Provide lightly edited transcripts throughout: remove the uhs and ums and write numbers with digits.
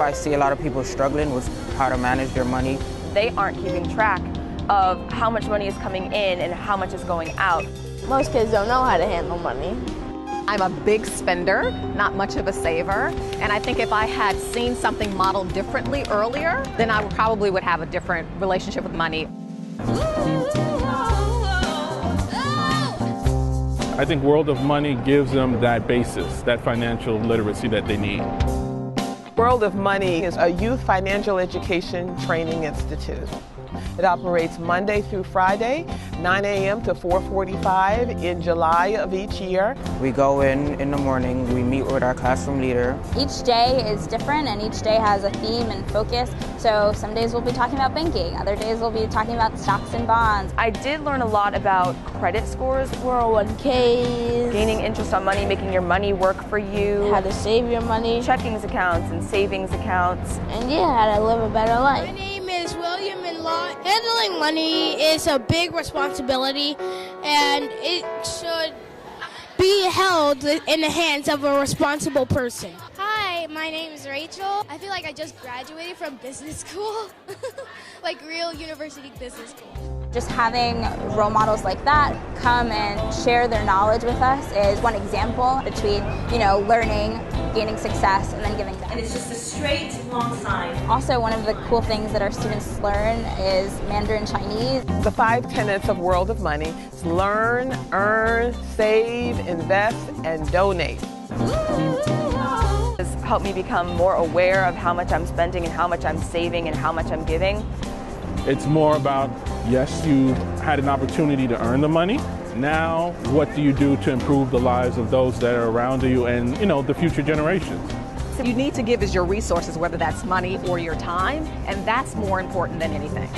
I see a lot of people struggling with how to manage their money. They aren't keeping track of how much money is coming in and how much is going out. Most kids don't know how to handle money. I'm a big spender, not much of a saver, and I think if I had seen something modeled differently earlier, then I probably would have a different relationship with money. I think World of Money gives them that basis, that financial literacy that they need. World of Money is a youth financial education training institute. It operates Monday through Friday, 9 a.m. to 4:45 in July of each year. We go in the morning, we meet with our classroom leader. Each day is different and each day has a theme and focus. So some days we'll be talking about banking, other days we'll be talking about stocks and bonds. I did learn a lot about credit scores, 401ks, gaining interest on money, making your money work for you, how to save your money, checkings accounts and savings accounts, and yeah, how to live a better life. My name is William Law. Handling money is a big responsibility, and it should be held in the hands of a responsible person. Hi, my name is Rachel. I feel like I just graduated from business school, like real university business school. Just having role models like that come and share their knowledge with us is one example between, learning, gaining success, and then giving back. And it's just a straight, long sign. Also, one of the cool things that our students learn is Mandarin Chinese. The 5 tenets of World of Money is learn, earn, save, invest, and donate. It's helped me become more aware of how much I'm spending and how much I'm saving and how much I'm giving. It's more about, yes, you had an opportunity to earn the money. Now, what do you do to improve the lives of those that are around you and, the future generations? You need to give us your resources, whether that's money or your time, and that's more important than anything.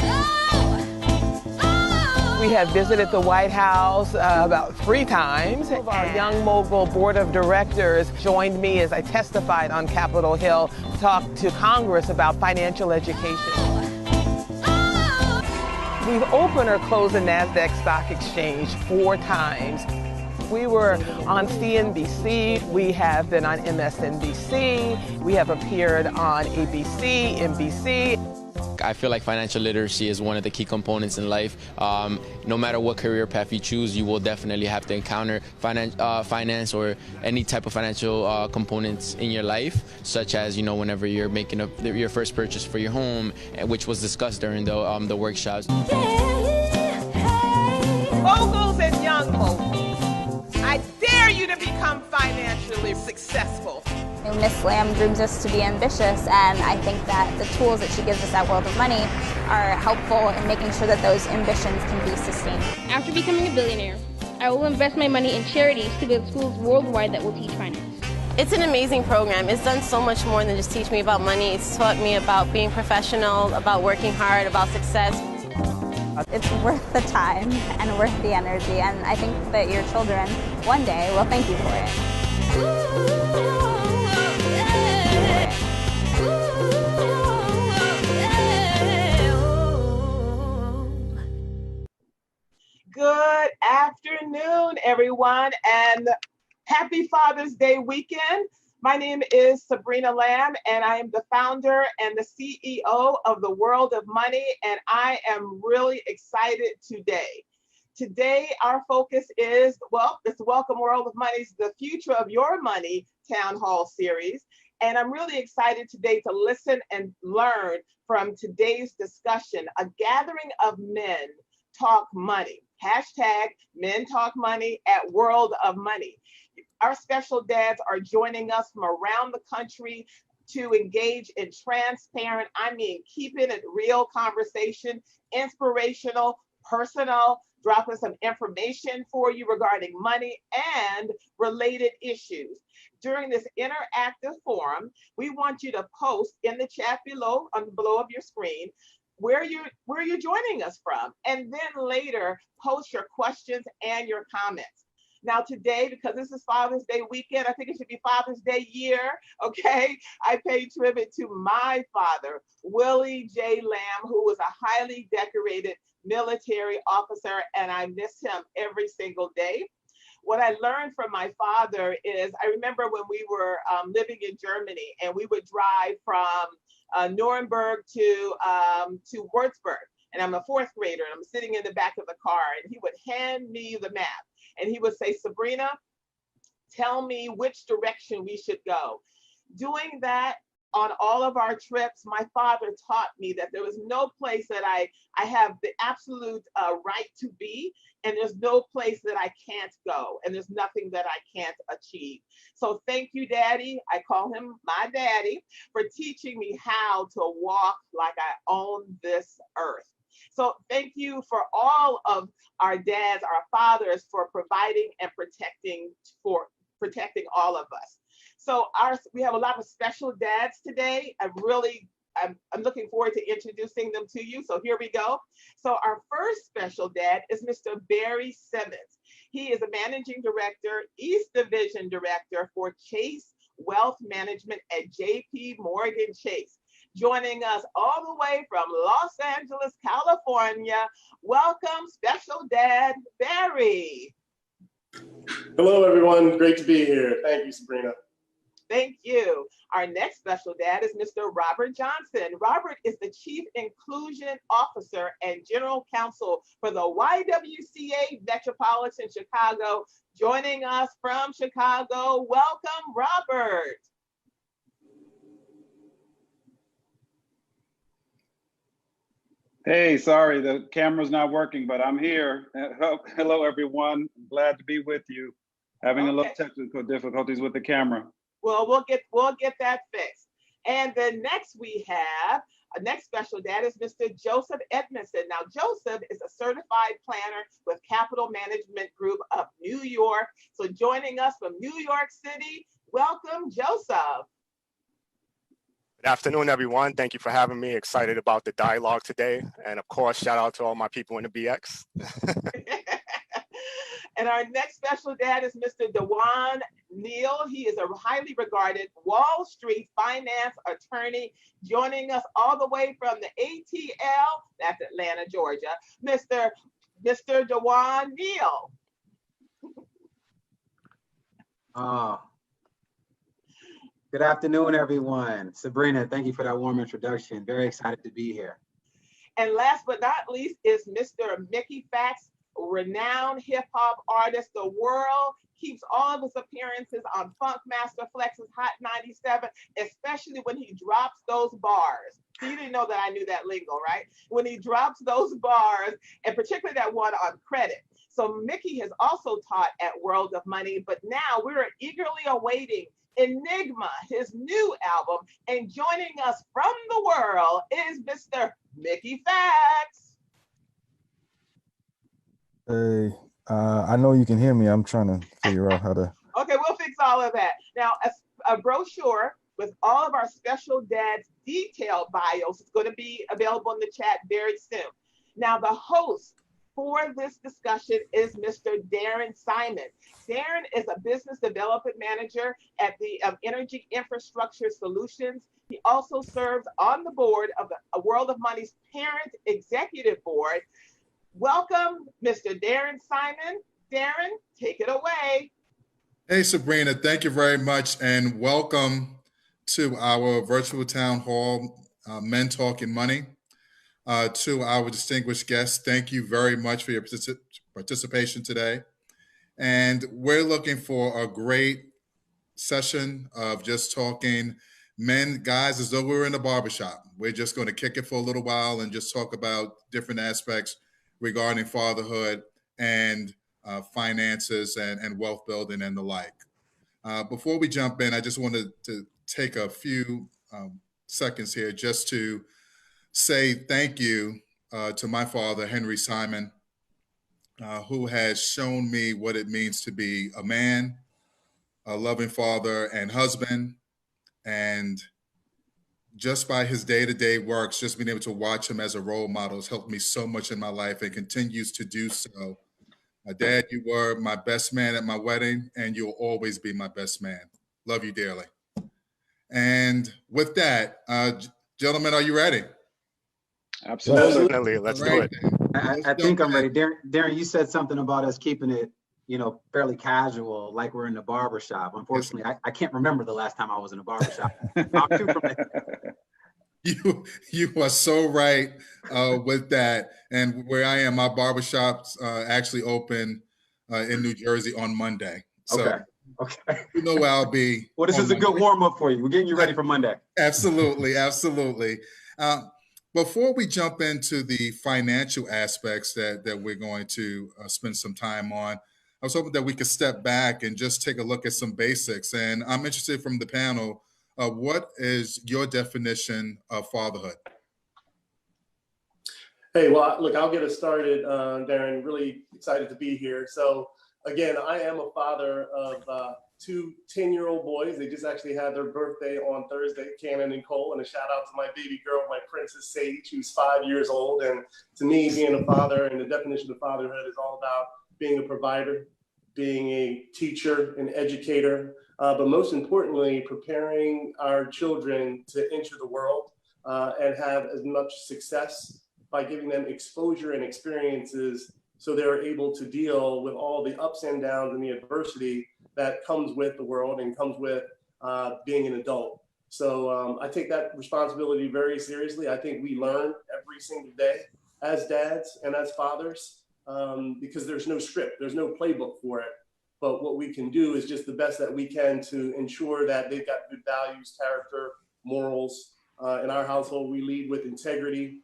We have visited the White House about 3 times. Our Young Mogul Board of Directors joined me as I testified on Capitol Hill to talk to Congress about financial education. We've opened or closed the NASDAQ Stock Exchange 4 times. We were on CNBC, we have been on MSNBC, we have appeared on ABC, NBC. I feel like financial literacy is one of the key components in life. No matter what career path you choose, you will definitely have to encounter finance or any type of financial components in your life, such as, whenever you're making your first purchase for your home, which was discussed during the workshops. Moguls and young moguls, I dare you to become financially successful. Miss Lamb dreams us to be ambitious, and I think that the tools that she gives us at World of Money are helpful in making sure that those ambitions can be sustained. After becoming a billionaire, I will invest my money in charities to build schools worldwide that will teach finance. It's an amazing program. It's done so much more than just teach me about money. It's taught me about being professional, about working hard, about success. It's worth the time and worth the energy, and I think that your children one day will thank you for it. Good afternoon, everyone, and happy Father's Day weekend. My name is Sabrina Lamb, and I am the founder and the CEO of the World of Money, and I am really excited today. Today, our focus is, it's Welcome World of Money's The Future of Your Money Town Hall Series, and I'm really excited today to listen and learn from today's discussion, a gathering of men talk money. Hashtag Men Talk Money at World of Money. Our special dads are joining us from around the country to engage in transparent, keeping it real conversation, inspirational, personal, dropping some information for you regarding money and related issues. During this interactive forum, we want you to post in the chat below of your screen where you're joining us from, and then later post your questions and your comments. Now today, because this is Father's Day weekend, I think it should be Father's Day year, okay? I pay tribute to my father, Willie J. Lamb, who was a highly decorated military officer, and I miss him every single day. What I learned from my father is, I remember when we were living in Germany, and we would drive from Nuremberg to Würzburg, and I'm a fourth grader, and I'm sitting in the back of the car, and he would hand me the map, and he would say, Sabrina, tell me which direction we should go. Doing that on all of our trips, my father taught me that there was no place that I have the absolute right to be, and there's no place that I can't go, and there's nothing that I can't achieve. So thank you, Daddy. I call him my daddy, for teaching me how to walk like I own this earth. So thank you for all of our dads, our fathers, for providing and protecting all of us. So we have a lot of special dads today. I'm looking forward to introducing them to you. So here we go. So our first special dad is Mr. Barry Simmons. He is a managing director, East Division director for Chase Wealth Management at JP Morgan Chase. Joining us all the way from Los Angeles, California. Welcome, special dad, Barry. Hello, everyone. Great to be here. Thank you, Sabrina. Thank you. Our next special dad is Mr. Robert Johnson. Robert is the Chief Inclusion Officer and General Counsel for the YWCA Metropolitan Chicago. Joining us from Chicago, welcome, Robert. Hey, sorry, the camera's not working, but I'm here. Hello, everyone. I'm glad to be with you. Having a little technical difficulties with the camera. Well, we'll get that fixed. And then next we have, our next special dad is Mr. Joseph Edmondson. Now, Joseph is a certified planner with Capital Management Group of New York. So joining us from New York City, welcome, Joseph. Good afternoon, everyone. Thank you for having me. Excited about the dialogue today. And of course, shout out to all my people in the BX. And our next special dad is Mr. Dewan Neal. He is a highly regarded Wall Street finance attorney, joining us all the way from the ATL, that's Atlanta, Georgia, Mr. Dewan Neal. Good afternoon, everyone. Sabrina, thank you for that warm introduction. Very excited to be here. And last but not least is Mr. Mickey Fax, renowned hip hop artist. The world keeps all of his appearances on Funk Master Flex's Hot 97, especially when he drops those bars. So you didn't know that I knew that lingo, right? When he drops those bars, and particularly that one on Credit. So Mickey has also taught at World of Money, but now we're eagerly awaiting Enigma, his new album. And joining us from the world is Mr. Mickey Fax. Hey, I know you can hear me. I'm trying to figure out how to. Okay, we'll fix all of that. Now, a brochure with all of our special dads' detailed bios is going to be available in the chat very soon. Now, the host for this discussion is Mr. Darren Simon. Darren is a business development manager at the Energy Infrastructure Solutions. He also serves on the board of the World of Money's parent executive board. Welcome, Mr. Darren Simon. Darren, take it away. Hey, Sabrina, thank you very much, and welcome to our virtual town hall, Men Talking Money. To our distinguished guests, thank you very much for your participation today. And we're looking for a great session of just talking men, guys, as though we were in a barbershop. We're just going to kick it for a little while and just talk about different aspects regarding fatherhood and finances and wealth building and the like. Before we jump in, I just wanted to take a few seconds here just to say thank you to my father, Henry Simon, who has shown me what it means to be a man, a loving father and husband, and just by his day-to-day works, just being able to watch him as a role model has helped me so much in my life and continues to do so. Dad, you were my best man at my wedding, and you'll always be my best man. Love you dearly. And with that, gentlemen, are you ready? Absolutely. Let's do it. I think I'm ready. Darren, you said something about us keeping it fairly casual, like we're in the barber shop. Unfortunately, I can't remember the last time I was in a barber shop. You are so right with that. And where I am, my barbershops actually open in New Jersey on Monday. So okay. You know where I'll be. Well, this is a good warm up for you. We're getting you ready for Monday. Absolutely, absolutely. Before we jump into the financial aspects that we're going to spend some time on, I was hoping that we could step back and just take a look at some basics. And I'm interested from the panel, what is your definition of fatherhood? Hey, well, look, I'll get us started, Darren. Really excited to be here. So again, I am a father of two 10-year-old boys. They just actually had their birthday on Thursday, Cannon and Cole, and a shout out to my baby girl, my princess Sage, who's 5 years old. And to me, being a father and the definition of fatherhood is all about being a provider, being a teacher, an educator, but most importantly, preparing our children to enter the world and have as much success by giving them exposure and experiences so they're able to deal with all the ups and downs and the adversity that comes with the world and comes with being an adult. So I take that responsibility very seriously. I think we learn every single day as dads and as fathers because there's no script, there's no playbook for it. But what we can do is just the best that we can to ensure that they've got good values, character, morals. In our household, we lead with integrity,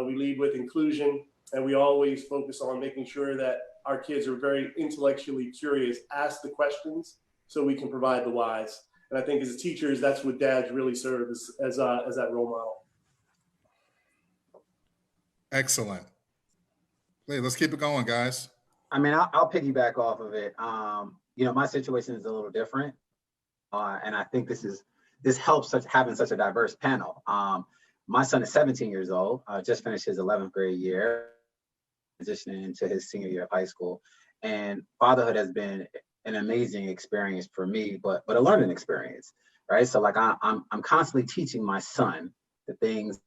we lead with inclusion, and we always focus on making sure that our kids are very intellectually curious, ask the questions so we can provide the whys. And I think as teachers, that's what dads really serve as that role model. Excellent. Hey, let's keep it going, guys. I mean, I'll piggyback off of it. My situation is a little different. And I think this helps having such a diverse panel. My son is 17 years old, just finished his 11th grade year, transitioning into his senior year of high school. And fatherhood has been an amazing experience for me, but a learning experience, right? So like I'm constantly teaching my son the things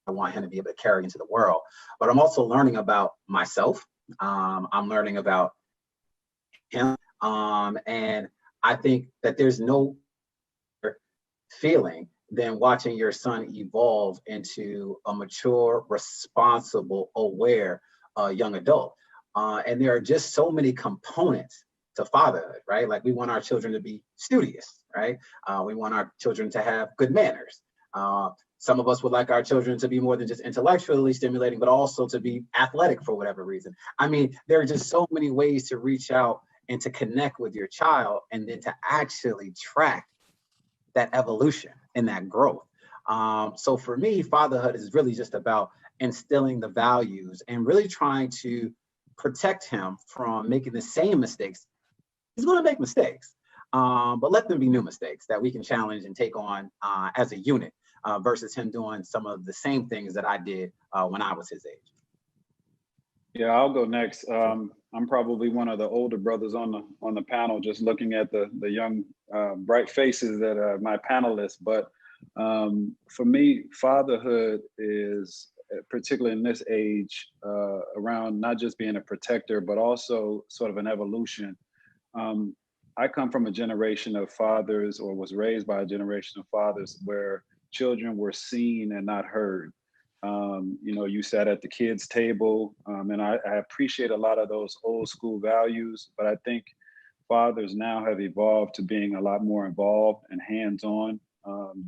I want him to be able to carry into the world, but I'm also learning about myself. I'm learning about him. And I think that there's no feeling than watching your son evolve into a mature, responsible, aware young adult. And there are just so many components to fatherhood, right? Like we want our children to be studious, right? We want our children to have good manners. Some of us would like our children to be more than just intellectually stimulating, but also to be athletic for whatever reason. I mean, there are just so many ways to reach out and to connect with your child and then to actually track that evolution and that growth. So for me, fatherhood is really just about instilling the values and really trying to protect him from making the same mistakes. He's going to make mistakes, but let them be new mistakes that we can challenge and take on as a unit versus him doing some of the same things that I did when I was his age. Yeah, I'll go next. I'm probably one of the older brothers on the panel, just looking at the young, bright faces that are my panelists. But for me, fatherhood is, particularly in this age, around not just being a protector, but also sort of an evolution. I come from a generation of fathers, or was raised by a generation of fathers, where children were seen and not heard. You sat at the kids' table, and I appreciate a lot of those old school values, but I think fathers now have evolved to being a lot more involved and hands-on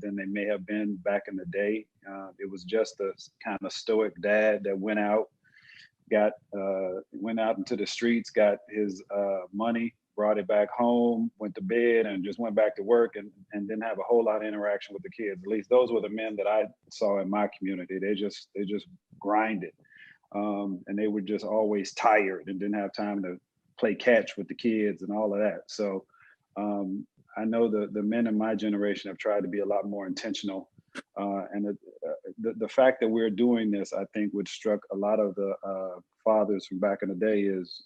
than they may have been back in the day. It was just a kind of stoic dad that went out into the streets, got his money, brought it back home, went to bed, and just went back to work and didn't have a whole lot of interaction with the kids. At least those were the men that I saw in my community. They just grinded. And they were just always tired and didn't have time to play catch with the kids and all of that. So I know the men in my generation have tried to be a lot more intentional. And the fact that we're doing this, I think, which struck a lot of the fathers from back in the day is,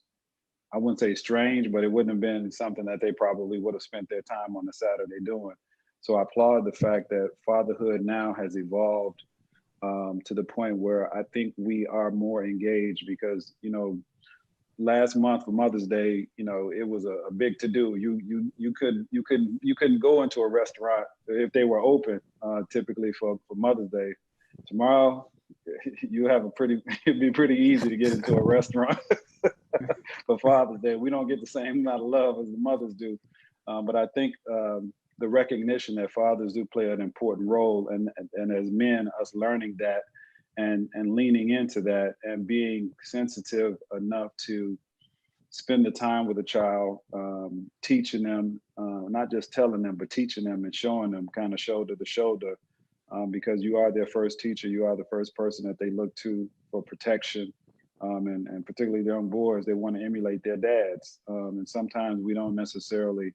I wouldn't say strange, but it wouldn't have been something that they probably would have spent their time on a Saturday doing. So I applaud the fact that fatherhood now has evolved to the point where I think we are more engaged because, last month for Mother's Day, you know, it was a big to do. You couldn't go into a restaurant if they were open, typically for Mother's Day. Tomorrow, you have it'd be pretty easy to get into a restaurant for Father's Day. We don't get the same amount of love as the mothers do. But I think the recognition that fathers do play an important role, and as men, us learning that and leaning into that and being sensitive enough to spend the time with a child, teaching them, not just telling them, but teaching them and showing them kind of shoulder to shoulder, because you are their first teacher. You are the first person that they look to for protection. And particularly young boys, they want to emulate their dads. And sometimes we don't necessarily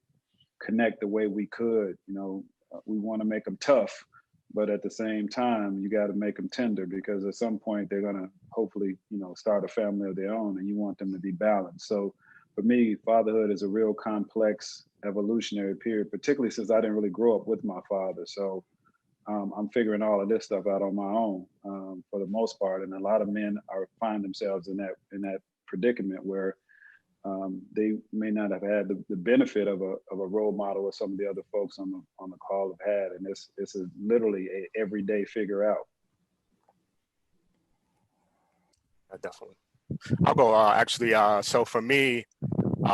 connect the way we could. You know, we want to make them tough, but at the same time, you got to make them tender, because at some point they're going to hopefully, you know, start a family of their own, and you want them to be balanced. So for me, fatherhood is a real complex evolutionary period, particularly since I didn't really grow up with my father. So I'm figuring all of this stuff out on my own for the most part. And a lot of men find themselves in that predicament where they may not have had the benefit of a role model or some of the other folks on the call have had. And this is literally a everyday figure out. Definitely. I'll go actually. So for me,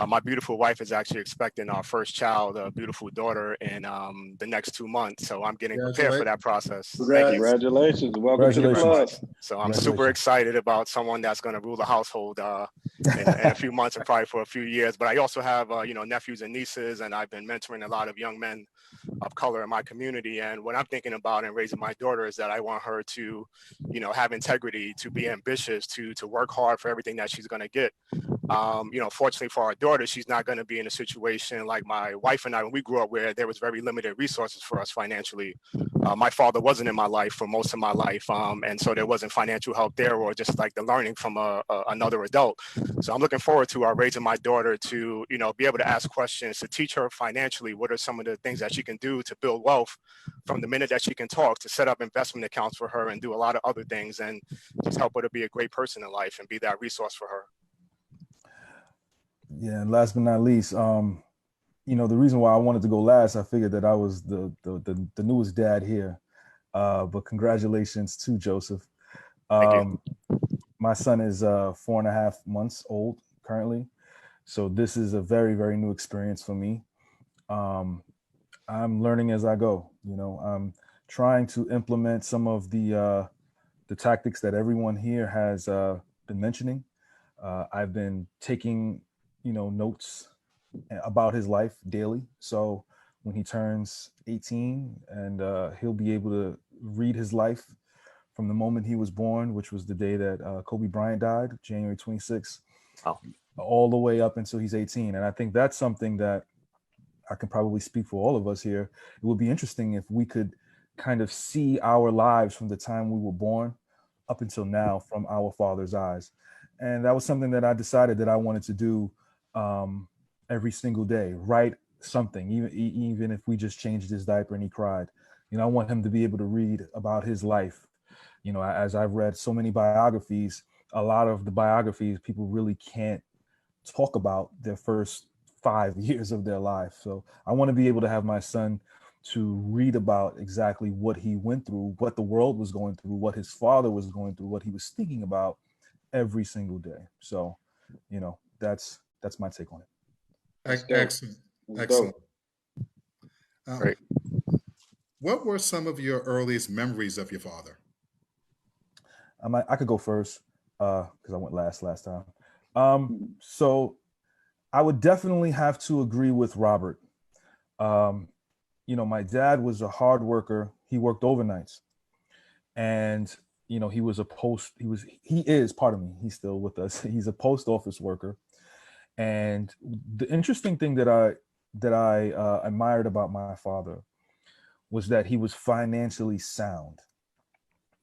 my beautiful wife is actually expecting our first child, a beautiful daughter, in the next 2 months. So I'm getting prepared for that process. Congratulations. Welcome to the club. So I'm super excited about someone that's going to rule the household in a few months and probably for a few years. But I also have, nephews and nieces, and I've been mentoring a lot of young men of color in my community. And what I'm thinking about in raising my daughter is that I want her to, have integrity, to be ambitious, to work hard for everything that she's going to get. Fortunately for our daughter, she's not going to be in a situation like my wife and I, when we grew up, where there was very limited resources for us financially. My father wasn't in my life for most of my life. And so there wasn't financial help there, or just like the learning from another adult. So I'm looking forward to raising my daughter to, be able to ask questions, to teach her financially what are some of the things that she can do to build wealth from the minute that she can talk, to set up investment accounts for her and do a lot of other things, and just help her to be a great person in life and be that resource for her. Yeah, and last but not least, the reason why I wanted to go last, I figured that I was the newest dad here, but congratulations to Joseph. Thank you. My son is 4.5 months old currently, so this is a very, very new experience for me. I'm learning as I go. I'm trying to implement some of the tactics that everyone here has been mentioning. I've been taking notes about his life daily. So when he turns 18, and he'll be able to read his life from the moment he was born, which was the day that Kobe Bryant died, January 26th, all the way up until he's 18. And I think that's something that I can probably speak for all of us here. It would be interesting if we could kind of see our lives from the time we were born up until now from our father's eyes. And that was something that I decided that I wanted to do every single day, write something, even if we just changed his diaper and he cried. I want him to be able to read about his life. As I've read so many biographies, a lot of the biographies, people really can't talk about their first 5 years of their life. So I want to be able to have my son to read about exactly what he went through, what the world was going through, what his father was going through, what he was thinking about every single day. So, that's my take on it. Excellent. Great. What were some of your earliest memories of your father? I could go first because I went last time. So I would definitely have to agree with Robert. My dad was a hard worker. He worked overnights, and he he's still with us. He's a post office worker. And the interesting thing that I admired about my father was that he was financially sound.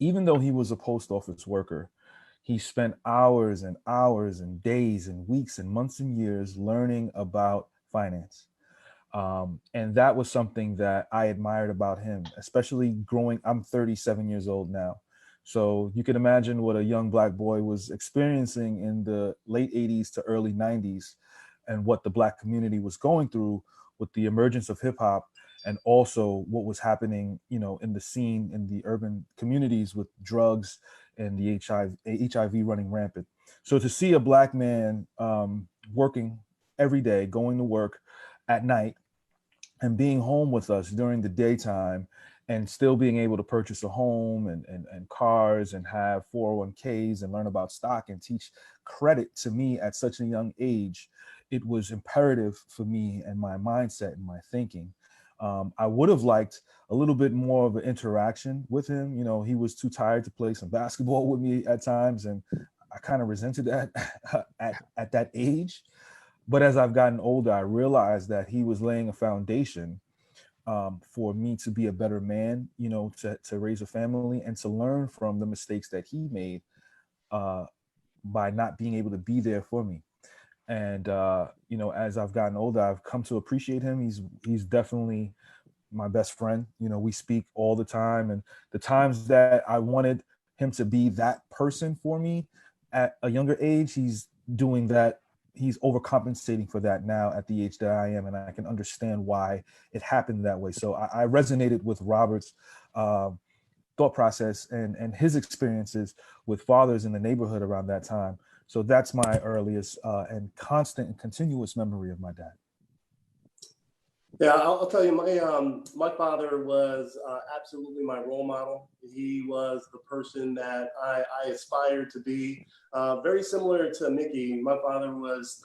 Even though he was a post office worker, he spent hours and hours and days and weeks and months and years learning about finance. And that was something that I admired about him, especially I'm 37 years old now. So you can imagine what a young Black boy was experiencing in the late 80s to early 90s, and what the Black community was going through with the emergence of hip hop, and also what was happening, in the scene in the urban communities with drugs and the HIV running rampant. So to see a Black man working every day, going to work at night, and being home with us during the daytime, and still being able to purchase a home and cars and have 401ks and learn about stock and teach credit to me at such a young age, it was imperative for me and my mindset and my thinking. I would have liked a little bit more of an interaction with him. He was too tired to play some basketball with me at times, and I kind of resented that at that age. But as I've gotten older, I realized that he was laying a foundation for me to be a better man, to raise a family and to learn from the mistakes that he made by not being able to be there for me. And, as I've gotten older, I've come to appreciate him. He's definitely my best friend. We speak all the time, and the times that I wanted him to be that person for me at a younger age, he's doing that. He's overcompensating for that now at the age that I am, and I can understand why it happened that way. So I resonated with Robert's thought process and his experiences with fathers in the neighborhood around that time. So that's my earliest and constant and continuous memory of my dad. Yeah, I'll tell you, my father was absolutely my role model. He was the person that I aspired to be. Very similar to Mickey, my father was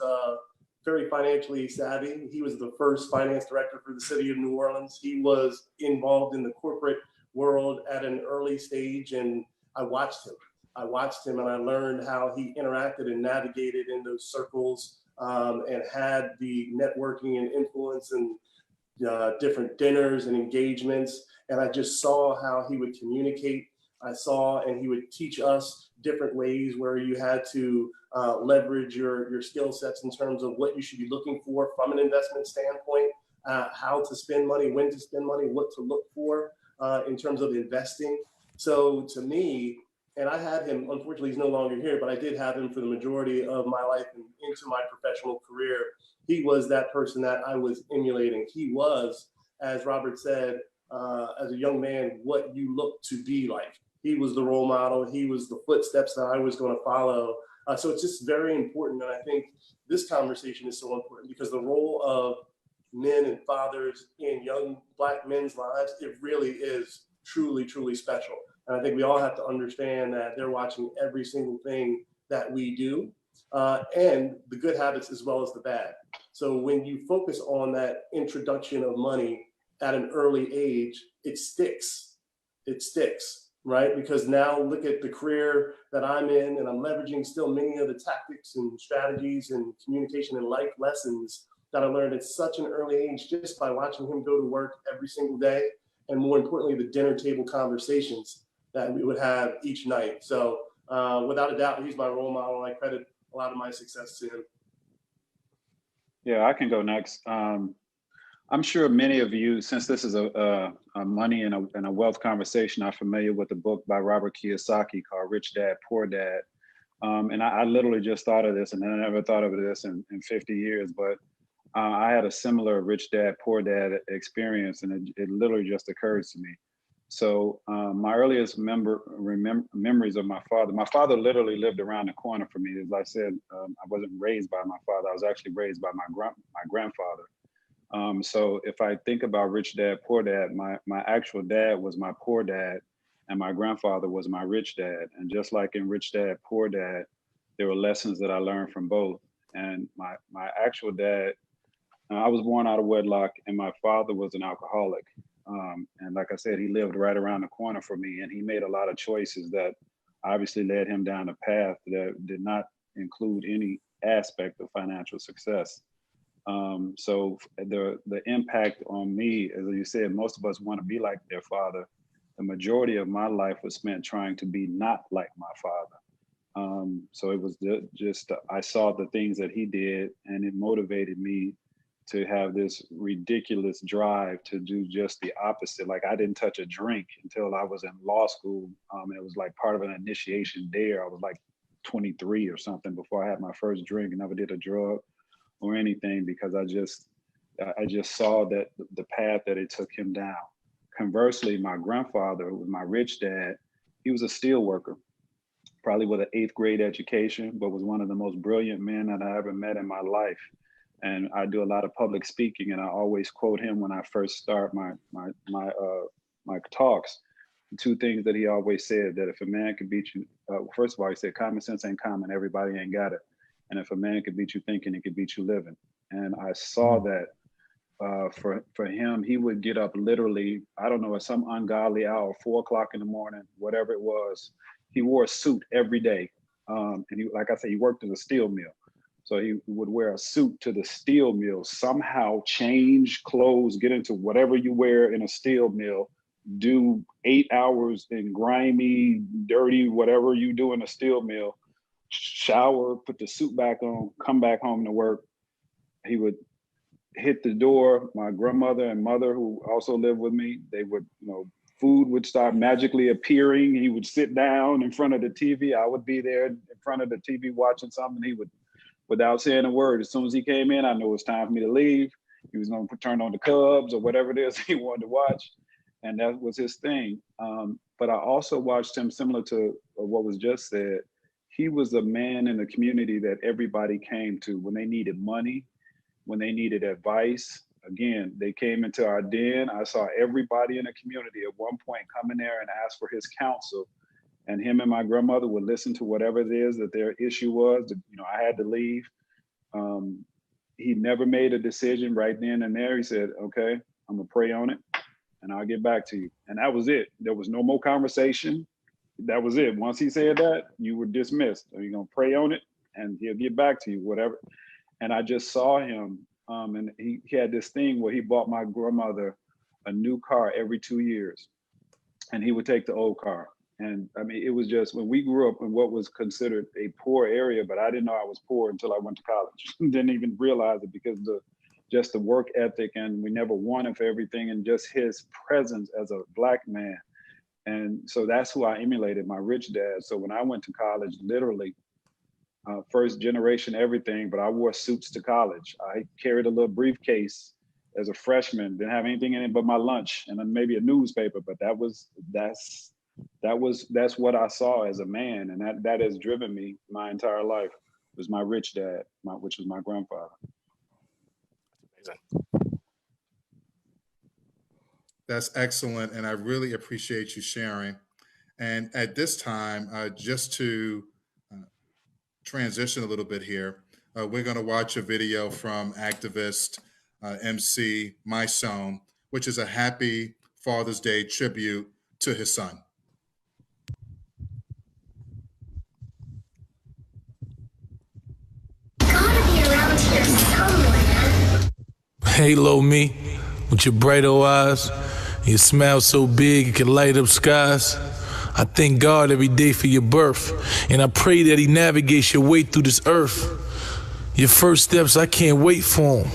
very financially savvy. He was the first finance director for the city of New Orleans. He was involved in the corporate world at an early stage, and I watched him and I learned how he interacted and navigated in those circles, and had the networking and influence and different dinners and engagements. And I just saw how he would communicate. I saw, and he would teach us different ways where you had to leverage your skill sets in terms of what you should be looking for from an investment standpoint, how to spend money, when to spend money, what to look for in terms of investing. So to me, and I had him, unfortunately he's no longer here, but I did have him for the majority of my life and into my professional career. He was that person that I was emulating. He was, as Robert said, as a young man, what you look to be like. He was the role model. He was the footsteps that I was going to follow. So it's just very important. And I think this conversation is so important because the role of men and fathers in young Black men's lives, it really is truly, truly special. And I think we all have to understand that they're watching every single thing that we do, and the good habits as well as the bad. So when you focus on that introduction of money at an early age, it sticks, right? Because now look at the career that I'm in, and I'm leveraging still many of the tactics and strategies and communication and life lessons that I learned at such an early age just by watching him go to work every single day. And more importantly, the dinner table conversations that we would have each night. So without a doubt, he's my role model. I credit a lot of my success to him. Yeah, I can go next. I'm sure many of you, since this is a money and a wealth conversation, are familiar with the book by Robert Kiyosaki called Rich Dad, Poor Dad. And I literally just thought of this, and I never thought of this in 50 years, but I had a similar Rich Dad, Poor Dad experience, and it literally just occurred to me. So my earliest memories of my father literally lived around the corner from me. As I said, I wasn't raised by my father. I was actually raised by my grandfather. So if I think about Rich Dad, Poor Dad, my actual dad was my poor dad, and my grandfather was my rich dad. And just like in Rich Dad, Poor Dad, there were lessons that I learned from both. And my actual dad, I was born out of wedlock, and my father was an alcoholic. And like I said, he lived right around the corner from me, and he made a lot of choices that obviously led him down a path that did not include any aspect of financial success. So the impact on me, as you said, most of us want to be like their father. The majority of my life was spent trying to be not like my father. So it was just, I saw the things that he did, and it motivated me to have this ridiculous drive to do just the opposite. Like I didn't touch a drink until I was in law school. It was like part of an initiation there. I was like 23 or something before I had my first drink, and never did a drug or anything because I just saw that the path that it took him down. Conversely, my grandfather, who was my rich dad, he was a steel worker, probably with an 8th grade education, but was one of the most brilliant men that I ever met in my life. And I do a lot of public speaking, and I always quote him when I first start my talks. The 2 things that he always said, that if a man could beat you, first of all, he said, common sense ain't common, everybody ain't got it. And if a man could beat you thinking, he could beat you living. And I saw that for him, he would get up literally, I don't know, at some ungodly hour, 4 o'clock in the morning, whatever it was. He wore a suit every day. And he, like I said, he worked in a steel mill. So he would wear a suit to the steel mill, somehow change clothes, get into whatever you wear in a steel mill, do 8 hours in grimy, dirty, whatever you do in a steel mill, shower, put the suit back on, come back home to work. He would hit the door. My grandmother and mother, who also lived with me, they would, food would start magically appearing. He would sit down in front of the TV. I would be there in front of the TV watching something. He would, without saying a word, as soon as he came in, I knew it was time for me to leave. He was going to turn on the Cubs or whatever it is he wanted to watch. And that was his thing. But I also watched him, similar to what was just said. He was a man in the community that everybody came to when they needed money, when they needed advice. Again, they came into our den. I saw everybody in the community at one point come in there and ask for his counsel. And him and my grandmother would listen to whatever it is that their issue was. I had to leave. He never made a decision right then and there. He said, okay, I'm gonna pray on it and I'll get back to you. And that was it. There was no more conversation. That was it. Once he said that, you were dismissed. You're gonna pray on it and he'll get back to you, whatever. And I just saw him, and he had this thing where he bought my grandmother a new car every 2 years, and he would take the old car. And I mean, it was just, when we grew up in what was considered a poor area, but I didn't know I was poor until I went to college. Didn't even realize it because just the work ethic, and we never wanted for everything, and just his presence as a Black man. And so that's who I emulated, my rich dad. So when I went to college, literally, first generation everything, but I wore suits to college. I carried a little briefcase as a freshman, didn't have anything in it but my lunch and then maybe a newspaper, but that's what I saw as a man, and that has driven me my entire life. It was my rich dad, which was my grandfather. That's excellent, and I really appreciate you sharing. And at this time, just to transition a little bit here, we're going to watch a video from activist MC Mysone, which is a happy Father's Day tribute to his son. Halo me with your bright old eyes. Your smile so big it can light up skies. I thank God every day for your birth, and I pray that he navigates your way through this earth. Your first steps, I can't wait for them.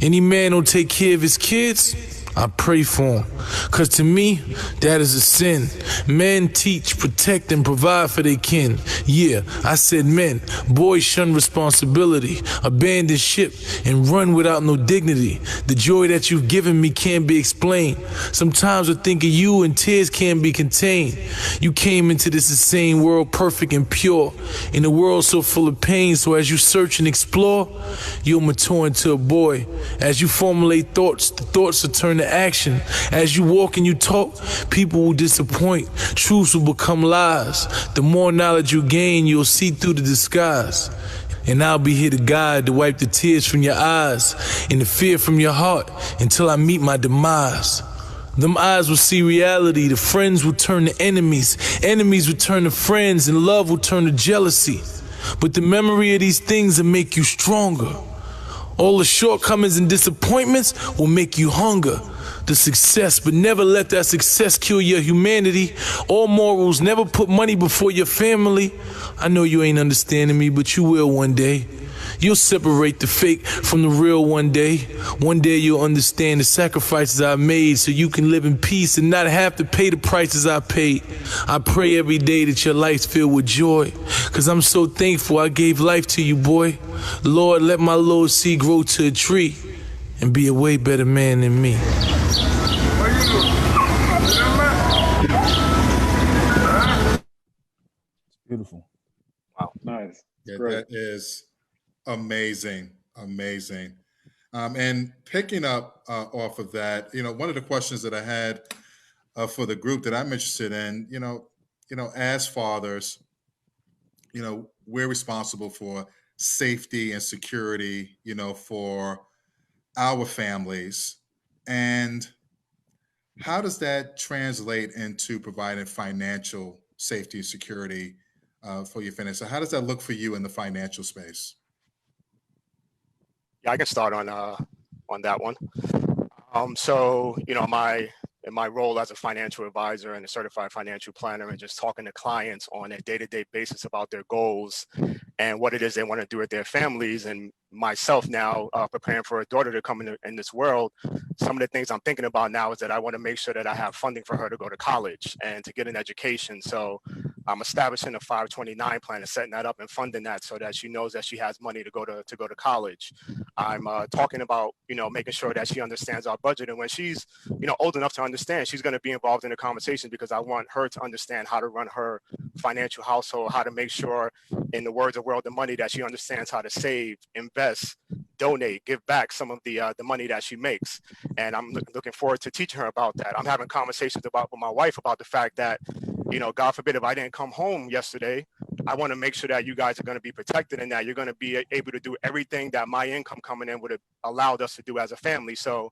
Any man who'll take care of his kids, I pray for him. Cause to me, that is a sin. Men teach, protect, and provide for their kin. Yeah, I said men. Boys shun responsibility, abandon ship, and run without no dignity. The joy that you've given me can't be explained. Sometimes I think of you and tears can't be contained. You came into this insane world perfect and pure, in a world so full of pain. So as you search and explore, you'll mature into a boy. As you formulate thoughts, the thoughts will turn to action. As you walk and you talk, people will disappoint. Truths will become lies. The more knowledge you gain, you'll see through the disguise. And I'll be here to guide, to wipe the tears from your eyes and the fear from your heart until I meet my demise. Them eyes will see reality. The friends will turn to enemies. Enemies will turn to friends, and love will turn to jealousy. But the memory of these things will make you stronger. All the shortcomings and disappointments will make you hunger the success, but never let that success kill your humanity. All morals, never put money before your family. I know you ain't understanding me, but you will one day. You'll separate the fake from the real one day. One day you'll understand the sacrifices I made so you can live in peace and not have to pay the prices I paid. I pray every day that your life's filled with joy, cause I'm so thankful I gave life to you, boy. Lord, let my little seed grow to a tree and be a way better man than me. Beautiful. Wow, nice. Yeah, Great. that is amazing, amazing. And picking up off of that, one of the questions that I had for the group that I'm interested in, as fathers, we're responsible for safety and security, for our families. And how does that translate into providing financial safety and security for your finances? So how does that look for you in the financial space? Yeah, I can start on that one. So, in my role as a financial advisor and a certified financial planner, and just talking to clients on a day-to-day basis about their goals and what it is they want to do with their families, and myself now preparing for a daughter to come in this world, some of the things I'm thinking about now is that I want to make sure that I have funding for her to go to college and to get an education. So I'm establishing a 529 plan and setting that up and funding that so that she knows that she has money to go to college. I'm talking about, making sure that she understands our budget. And when she's, old enough to understand, she's going to be involved in the conversation, because I want her to understand how to run her financial household, how to make sure, in the words of World of Money, that she understands how to save, invest, donate, give back some of the money that she makes. And I'm looking forward to teaching her about that. I'm having conversations with my wife about the fact that, God forbid, if I didn't come home yesterday, I want to make sure that you guys are going to be protected and that you're going to be able to do everything that my income coming in would have allowed us to do as a family. So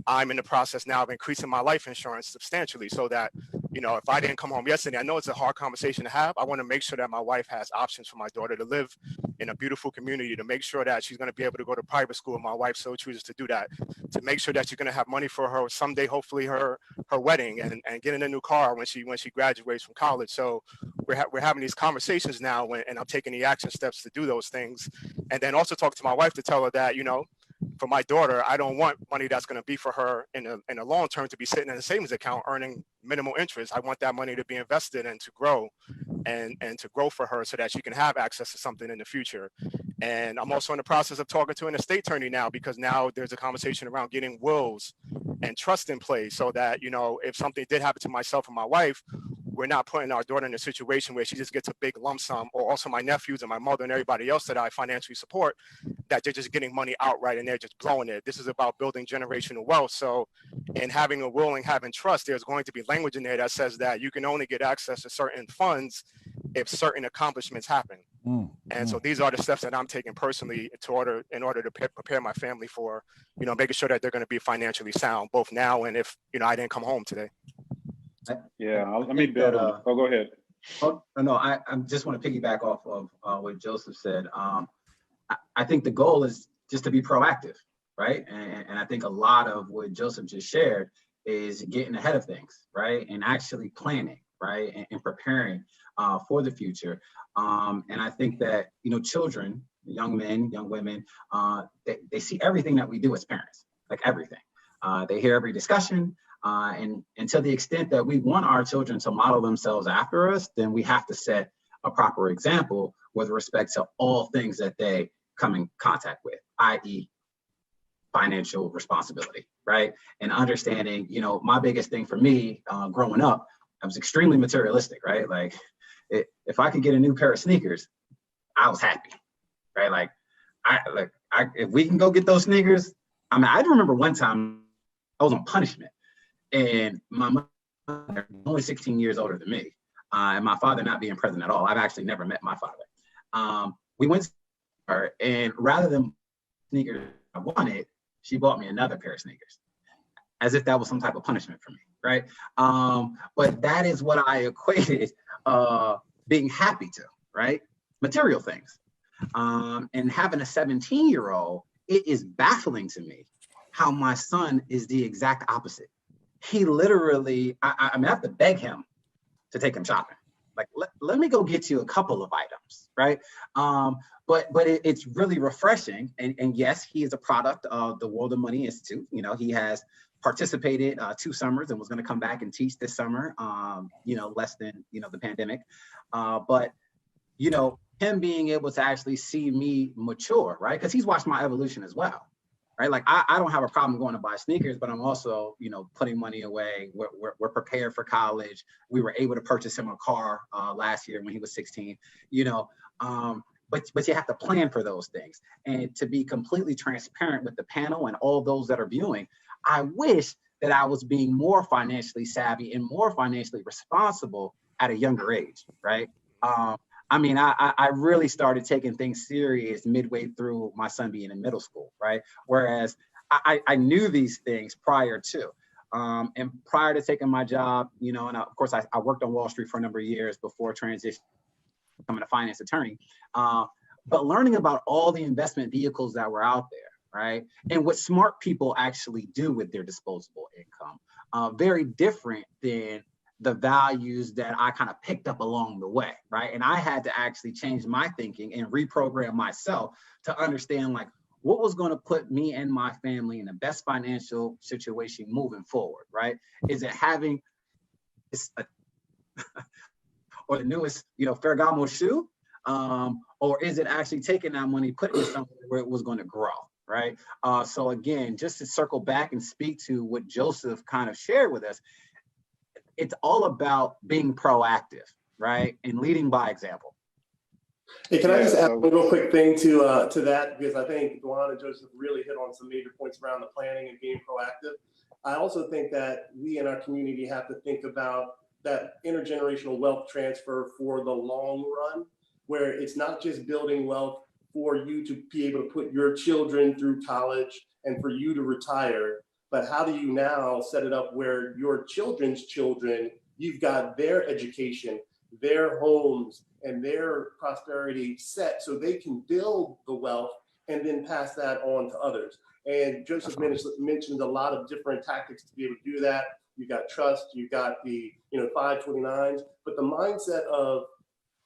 I'm in the process now of increasing my life insurance substantially so that, if I didn't come home yesterday, I know it's a hard conversation to have. I want to make sure that my wife has options for my daughter to live in a beautiful community, to make sure that she's going to be able to go to private school, and my wife so chooses to do that, to make sure that she's going to have money for her someday, hopefully her wedding, and getting a new car when she graduates from college. So we're having these conversations now, and I'm taking the action steps to do those things. And then also talk to my wife to tell her that, for my daughter, I don't want money that's going to be for her in a long term to be sitting in a savings account earning minimal interest. I want that money to be invested and to grow and to grow for her so that she can have access to something in the future. And I'm also in the process of talking to an estate attorney now, because now there's a conversation around getting wills and trust in place so that, if something did happen to myself and my wife, we're not putting our daughter in a situation where she just gets a big lump sum, or also my nephews and my mother and everybody else that I financially support, that they're just getting money outright and they're just blowing it. This is about building generational wealth. So in having a will and having trust, there's going to be language in there that says that you can only get access to certain funds if certain accomplishments happen. And so these are the steps that I'm taking personally in order to prepare my family for, making sure that they're going to be financially sound, both now and if, I didn't come home today. Yeah, let me build on. Oh, go ahead. Oh, no, I just want to piggyback off of what Joseph said. I think the goal is just to be proactive, right? And I think a lot of what Joseph just shared is getting ahead of things, right? And actually planning, right? And preparing for the future. And I think that, children, young men, young women, they see everything that we do as parents, like everything. They hear every discussion. And to the extent that we want our children to model themselves after us, then we have to set a proper example with respect to all things that they come in contact with, i.e. financial responsibility, right? And understanding, my biggest thing for me growing up, I was extremely materialistic, right? Like if I could get a new pair of sneakers, I was happy, right? If we can go get those sneakers, I remember one time I was on punishment. And my mother, only 16 years older than me, and my father not being present at all. I've actually never met my father. We went to her, and rather than sneakers I wanted, she bought me another pair of sneakers, as if that was some type of punishment for me, right? But that is what I equated being happy to, right? Material things. And having a 17-year-old, it is baffling to me how my son is the exact opposite. He literally, I have to beg him to take him shopping, Like, let me go get you a couple of items, right? But it's really refreshing. And yes, he is a product of the World of Money Institute. You know, he has participated 2 summers and was going to come back and teach this summer, you know, less than, you know, the pandemic. But, you know, him being able to actually see me mature, right? Because he's watched my evolution as well, right? Like, I don't have a problem going to buy sneakers, but I'm also, you know, putting money away. We're prepared for college. We were able to purchase him a car last year when he was 16, you know. But you have to plan for those things. And to be completely transparent with the panel and all those that are viewing, I wish that I was being more financially savvy and more financially responsible at a younger age, right? I mean, I really started taking things serious midway through my son being in middle school, right? Whereas I knew these things prior to. And prior to taking my job, you know, and of course I worked on Wall Street for a number of years before transition, becoming a finance attorney. But learning about all the investment vehicles that were out there, right? And what smart people actually do with their disposable income, very different than the values that I kind of picked up along the way, right? And I had to actually change my thinking and reprogram myself to understand, like, what was going to put me and my family in the best financial situation moving forward, right? Is it having or the newest, you know, Ferragamo shoe? Or is it actually taking that money, putting it somewhere where it was going to grow, right? So again, just to circle back and speak to what Joseph kind of shared with us, it's all about being proactive, right? And leading by example. Hey, can I just add a real quick thing to that? Because I think Duan and Joseph really hit on some major points around the planning and being proactive. I also think that we in our community have to think about that intergenerational wealth transfer for the long run, where it's not just building wealth for you to be able to put your children through college and for you to retire, but how do you now set it up where your children's children, you've got their education, their homes, and their prosperity set so they can build the wealth and then pass that on to others. And Joseph mentioned a lot of different tactics to be able to do that. You got trust, you got the 529s, but the mindset of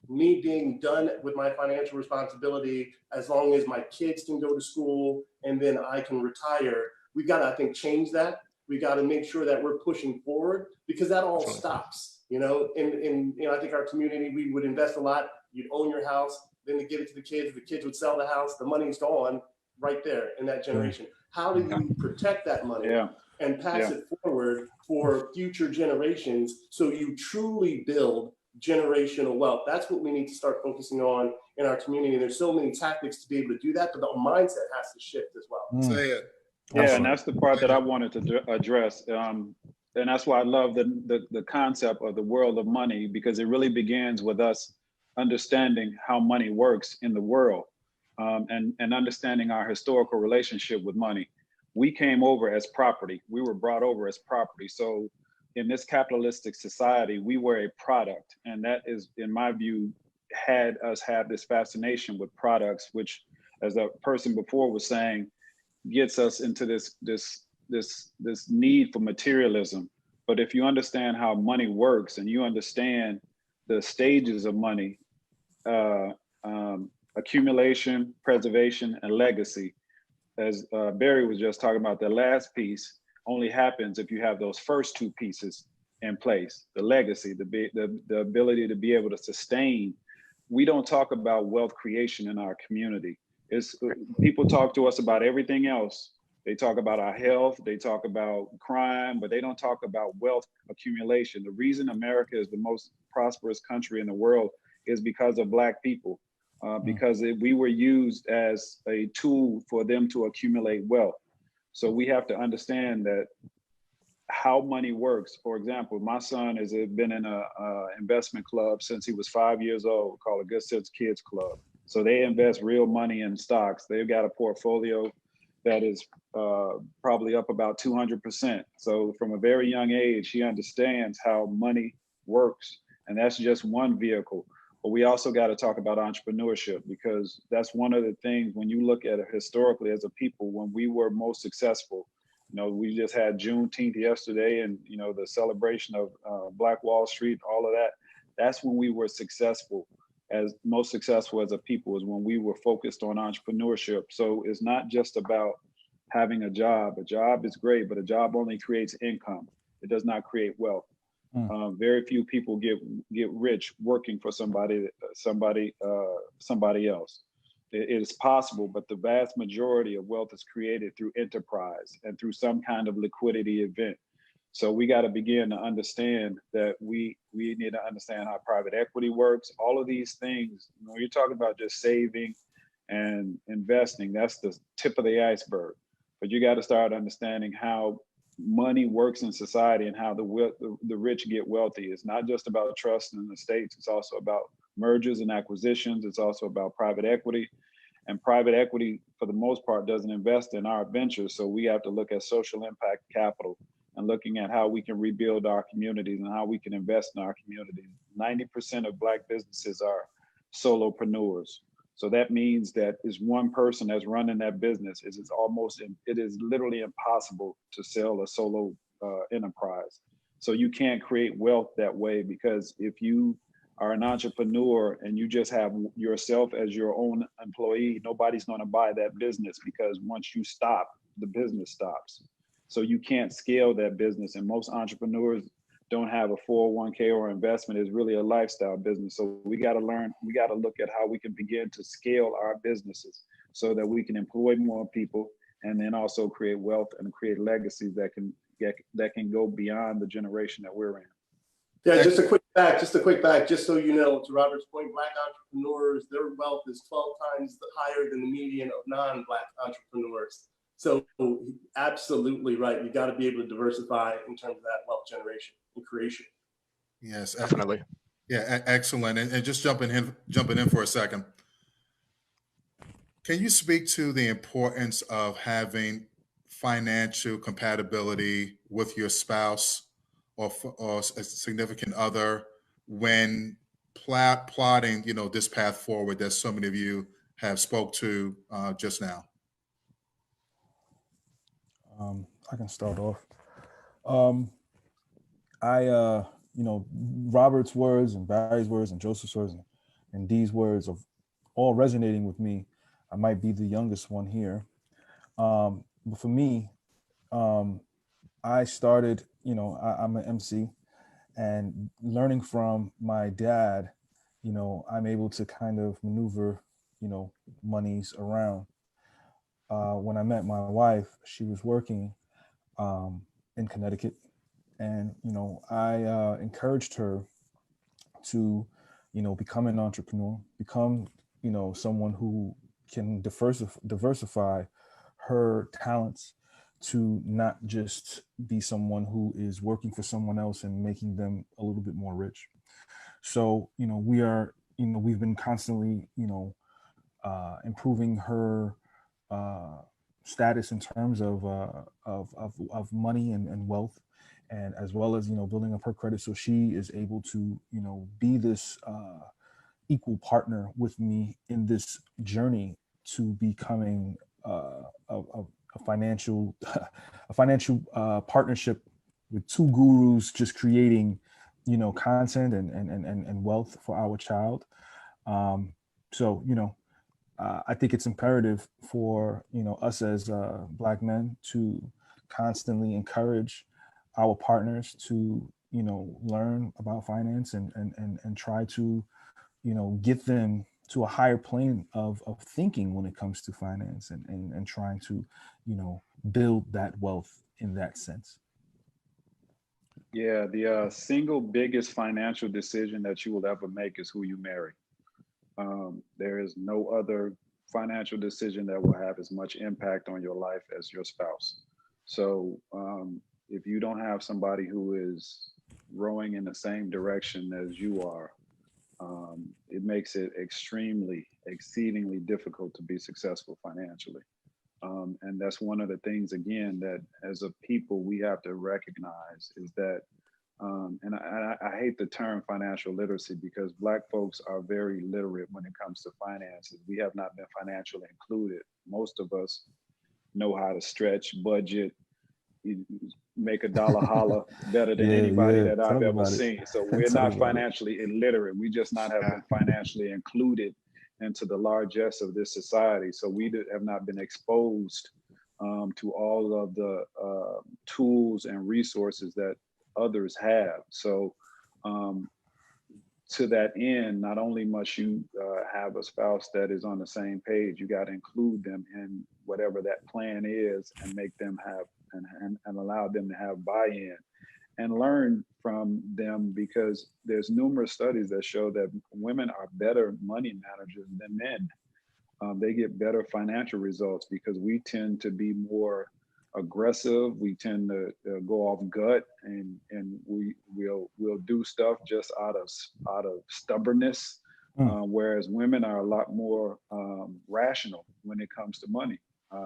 me being done with my financial responsibility as long as my kids can go to school and then I can retire, we've got to, I think, change that. We got to make sure that we're pushing forward because that all stops, you know, in I think our community, we would invest a lot. You'd own your house, then to give it to the kids would sell the house, the money's gone right there in that generation. How do you protect that money and pass it forward for future generations so you truly build generational wealth? That's what we need to start focusing on in our community. And there's so many tactics to be able to do that, but the mindset has to shift as well. Say it. Yeah, and that's the part that I wanted to address. And that's why I love the concept of the world of money, because it really begins with us understanding how money works in the world and understanding our historical relationship with money. We came over as property. We were brought over as property. So in this capitalistic society, we were a product. And that is, in my view, had us have this fascination with products, which, as a person before was saying, gets us into this need for materialism. But if you understand how money works and you understand the stages of money, accumulation, preservation, and legacy, as Barry was just talking about, the last piece only happens if you have those first two pieces in place, the legacy, the ability to be able to sustain. We don't talk about wealth creation in our community. People talk to us about everything else. They talk about our health, they talk about crime, but they don't talk about wealth accumulation. The reason America is the most prosperous country in the world is because of Black people, because we were used as a tool for them to accumulate wealth. So we have to understand that how money works. For example, my son has been in a investment club since he was 5 years old, called a Good Sense Kids Club. So they invest real money in stocks. They've got a portfolio that is probably up about 200%. So from a very young age, he understands how money works. And that's just one vehicle. But we also got to talk about entrepreneurship, because that's one of the things when you look at it historically as a people, when we were most successful. You know, we just had Juneteenth yesterday and, you know, the celebration of Black Wall Street, all of that. That's when we were most successful as a people, is when we were focused on entrepreneurship. So it's not just about having a job. A job is great, but a job only creates income. It does not create wealth. Very few people get rich working for somebody else. It is possible, but the vast majority of wealth is created through enterprise and through some kind of liquidity event. So we got to begin to understand that we need to understand how private equity works. All of these things, when you're talking about just saving and investing, that's the tip of the iceberg. But you got to start understanding how money works in society and how the rich get wealthy. It's not just about trust and estates. It's also about mergers and acquisitions. It's also about private equity. And private equity, for the most part, doesn't invest in our ventures. So we have to look at social impact capital and looking at how we can rebuild our communities and how we can invest in our communities. 90% of Black businesses are solopreneurs. So that means that it's one person that's running that business. It is literally impossible to sell a solo enterprise. So you can't create wealth that way, because if you are an entrepreneur and you just have yourself as your own employee, nobody's going to buy that business, because once you stop, the business stops. So you can't scale that business. And most entrepreneurs don't have a 401k or investment. Is really a lifestyle business. So we got to look at how we can begin to scale our businesses so that we can employ more people, and then also create wealth and create legacies that can go beyond the generation that we're in. Yeah, just a quick fact, just so you know, to Robert's point, Black entrepreneurs, their wealth is 12 times higher than the median of non-Black entrepreneurs. So absolutely right. You got to be able to diversify in terms of that wealth generation and creation. Yes, definitely. Yeah, excellent. And just jumping in for a second. Can you speak to the importance of having financial compatibility with your spouse or a significant other when plotting, this path forward that so many of you have spoke to just now? I can start off. Robert's words and Barry's words and Joseph's words and Dee's words of all resonating with me. I might be the youngest one here. But for me, I started, I'm an MC, and learning from my dad, I'm able to kind of maneuver, monies around. When I met my wife, she was working in Connecticut, and I encouraged her to become an entrepreneur, become someone who can diversify her talents to not just be someone who is working for someone else and making them a little bit more rich. So we've been constantly improving her status in terms of money and wealth, and as well as building up her credit, so she is able to be this equal partner with me in this journey to becoming a financial partnership with two gurus, just creating content and wealth for our child. I think it's imperative for us as Black men to constantly encourage our partners to learn about finance and try to get them to a higher plane of thinking when it comes to finance and trying to build that wealth in that sense. Yeah, the single biggest financial decision that you will ever make is who you marry. There is no other financial decision that will have as much impact on your life as your spouse. So if you don't have somebody who is rowing in the same direction as you are, it makes it exceedingly difficult to be successful financially. And that's one of the things, again, that as a people, we have to recognize is that, and I hate the term financial literacy, because Black folks are very literate when it comes to finances. We have not been financially included. Most of us know how to stretch, budget, make a dollar holla better than anybody that I've ever seen. So we're not financially illiterate. We just not have been financially included into the largesse of this society. So we have not been exposed to all of the tools and resources that others have. So to that end, not only must you have a spouse that is on the same page, you got to include them in whatever that plan is and make them have and allow them to have buy-in and learn from them, because there's numerous studies that show that women are better money managers than men. They get better financial results because we tend to be more aggressive. We tend to go off gut, and we'll do stuff just out of stubbornness, whereas women are a lot more rational when it comes to money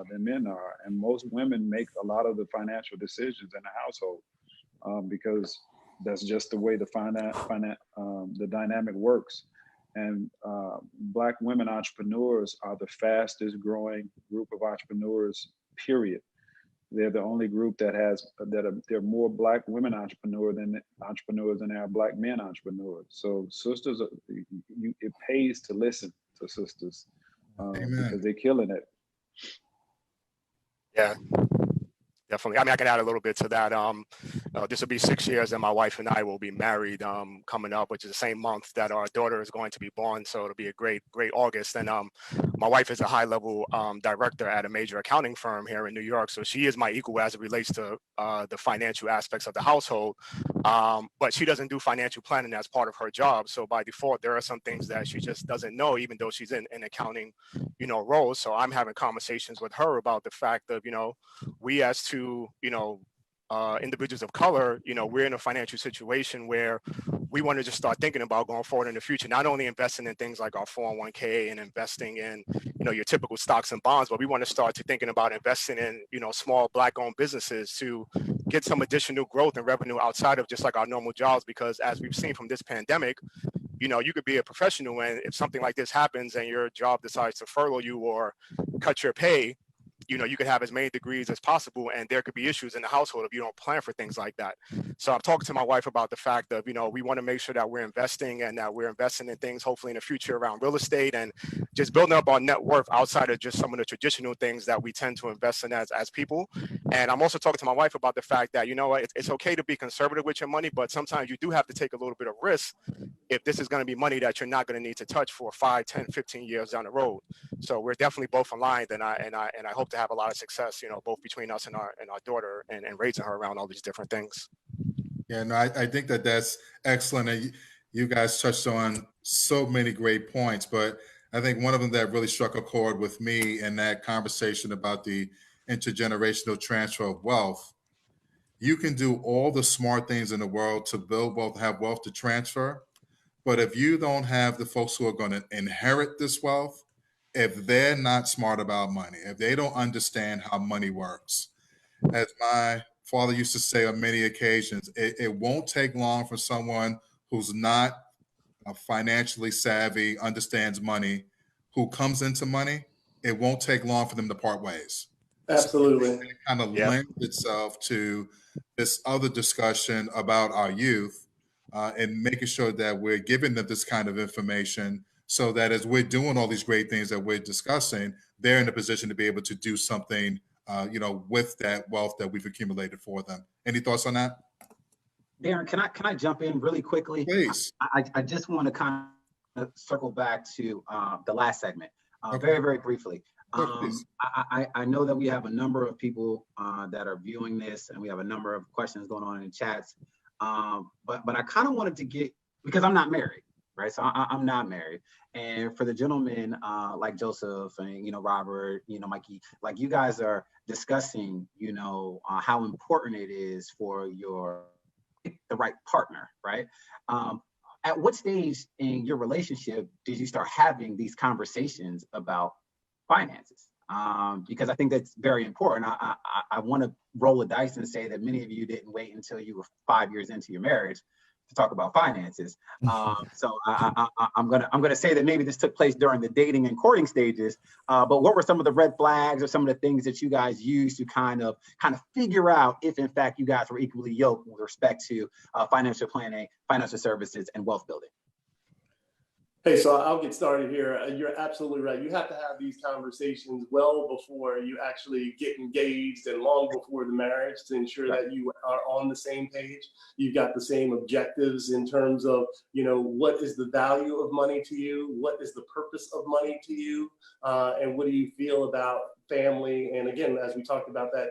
than men are. And most women make a lot of the financial decisions in the household because that's just the way the dynamic works. And Black women entrepreneurs are the fastest growing group of entrepreneurs, period. They're the only group there are more Black women entrepreneurs than there are Black men entrepreneurs. So sisters, it pays to listen to sisters because they're killing it. Yeah, definitely. I mean, I can add a little bit to that. This will be 6 years and my wife and I will be married coming up, which is the same month that our daughter is going to be born. So it'll be a great August. And my wife is a high-level director at a major accounting firm here in New York. So she is my equal as it relates to the financial aspects of the household. But she doesn't do financial planning as part of her job. So by default, there are some things that she just doesn't know, even though she's in an accounting, role. So I'm having conversations with her about the fact of, we as two, individuals of color, we're in a financial situation where we want to just start thinking about going forward in the future, not only investing in things like our 401k and investing in, your typical stocks and bonds, but we want to start to thinking about investing in, small Black-owned businesses to get some additional growth and revenue outside of just like our normal jobs. Because as we've seen from this pandemic, you could be a professional, and if something like this happens and your job decides to furlough you or cut your pay, you could have as many degrees as possible, and there could be issues in the household if you don't plan for things like that. So I'm talking to my wife about the fact of, we want to make sure that we're investing and that we're investing in things, hopefully in the future around real estate and just building up our net worth outside of just some of the traditional things that we tend to invest in as people. And I'm also talking to my wife about the fact that, it's okay to be conservative with your money, but sometimes you do have to take a little bit of risk if this is going to be money that you're not going to need to touch for 5, 10, 15 years down the road. So we're definitely both aligned, and I hope to have a lot of success, both between us and our daughter and raising her around all these different things. Yeah, no, I think that's excellent. And you guys touched on so many great points, but I think one of them that really struck a chord with me in that conversation about the intergenerational transfer of wealth. You can do all the smart things in the world to build wealth, have wealth to transfer, but if you don't have the folks who are going to inherit this wealth, if they're not smart about money, if they don't understand how money works, as my father used to say on many occasions, it won't take long for someone who's not financially savvy, understands money, who comes into money, it won't take long for them to part ways. Absolutely. So it kind of lends itself to this other discussion about our youth and making sure that we're giving them this kind of information so that as we're doing all these great things that we're discussing, they're in a position to be able to do something, with that wealth that we've accumulated for them. Any thoughts on that? Darren, can I jump in really quickly? Please. I just want to kind of circle back to the last segment, very, very briefly. I know that we have a number of people that are viewing this, and we have a number of questions going on in chats. But I kind of wanted to get, because I'm not married, right? So I'm not married. And for the gentlemen like Joseph and, Robert, Mikey, like you guys are discussing, how important it is for the right partner, right? At what stage in your relationship did you start having these conversations about finances? Because I think that's very important. I want to roll the dice and say that many of you didn't wait until you were 5 years into your marriage to talk about finances. So I'm gonna say that maybe this took place during the dating and courting stages. But what were some of the red flags or some of the things that you guys used to kind of figure out if in fact you guys were equally yoked with respect to financial planning, financial services, and wealth building? Hey, so I'll get started here. You're absolutely right. You have to have these conversations well before you actually get engaged and long before the marriage to ensure that you are on the same page. You've got the same objectives in terms of, what is the value of money to you? What is the purpose of money to you? And what do you feel about family? And again, as we talked about that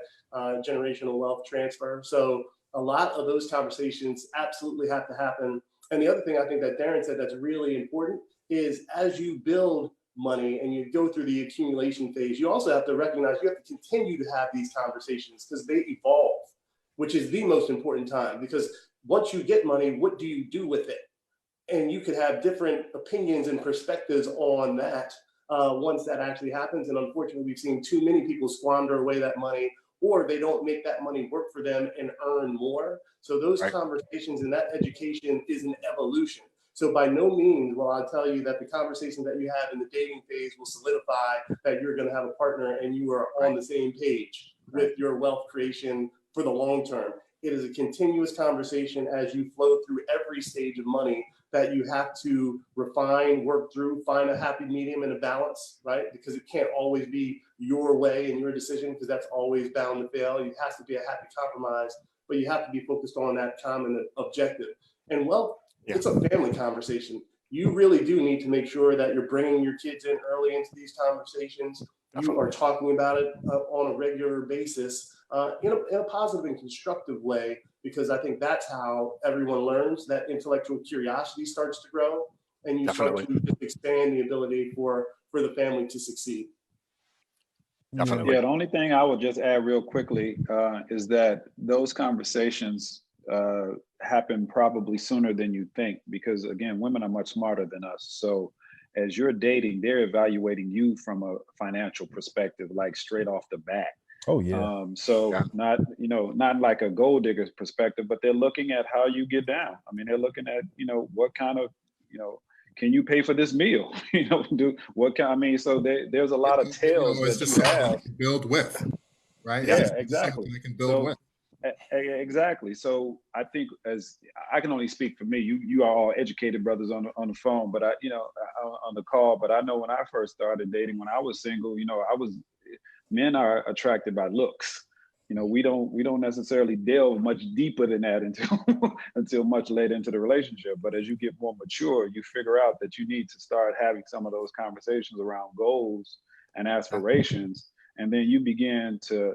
generational wealth transfer. So a lot of those conversations absolutely have to happen. And the other thing I think that Darren said that's really important is as you build money and you go through the accumulation phase, you also have to recognize you have to continue to have these conversations because they evolve, which is the most important time. Because once you get money, what do you do with it? And you could have different opinions and perspectives on that once that actually happens. And unfortunately, we've seen too many people squander away that money, or they don't make that money work for them and earn more. So those conversations and that education is an evolution. So by no means will I tell you that the conversations that you have in the dating phase will solidify that you're going to have a partner and you are on the same page with your wealth creation for the long term. It is a continuous conversation as you flow through every stage of money that you have to refine, work through, find a happy medium and a balance, right? Because it can't always be your way and your decision, because that's always bound to fail. It has to be a happy compromise, but you have to be focused on that common objective. And it's a family conversation. You really do need to make sure that you're bringing your kids in early into these conversations. You are talking about it on a regular basis in a positive and constructive way, because I think that's how everyone learns. That intellectual curiosity starts to grow, and you start to just expand the ability for the family to succeed. Definitely. Yeah, the only thing I would just add real quickly is that those conversations happen probably sooner than you think, because again, women are much smarter than us. So as you're dating, they're evaluating you from a financial perspective, like straight off the bat. Oh yeah. Not like a gold digger's perspective, but they're looking at how you get down. I mean, they're looking at, what kind of, can you pay for this meal? So there's a lot of tales that you have to build with, right? Yeah, exactly. You can build with. Exactly. So I think, as I can only speak for me, you are all educated brothers on the phone, but on the call. But I know when I first started dating, when I was single, men are attracted by looks. We don't necessarily delve much deeper than that until much later into the relationship. But as you get more mature, you figure out that you need to start having some of those conversations around goals and aspirations, and then you begin to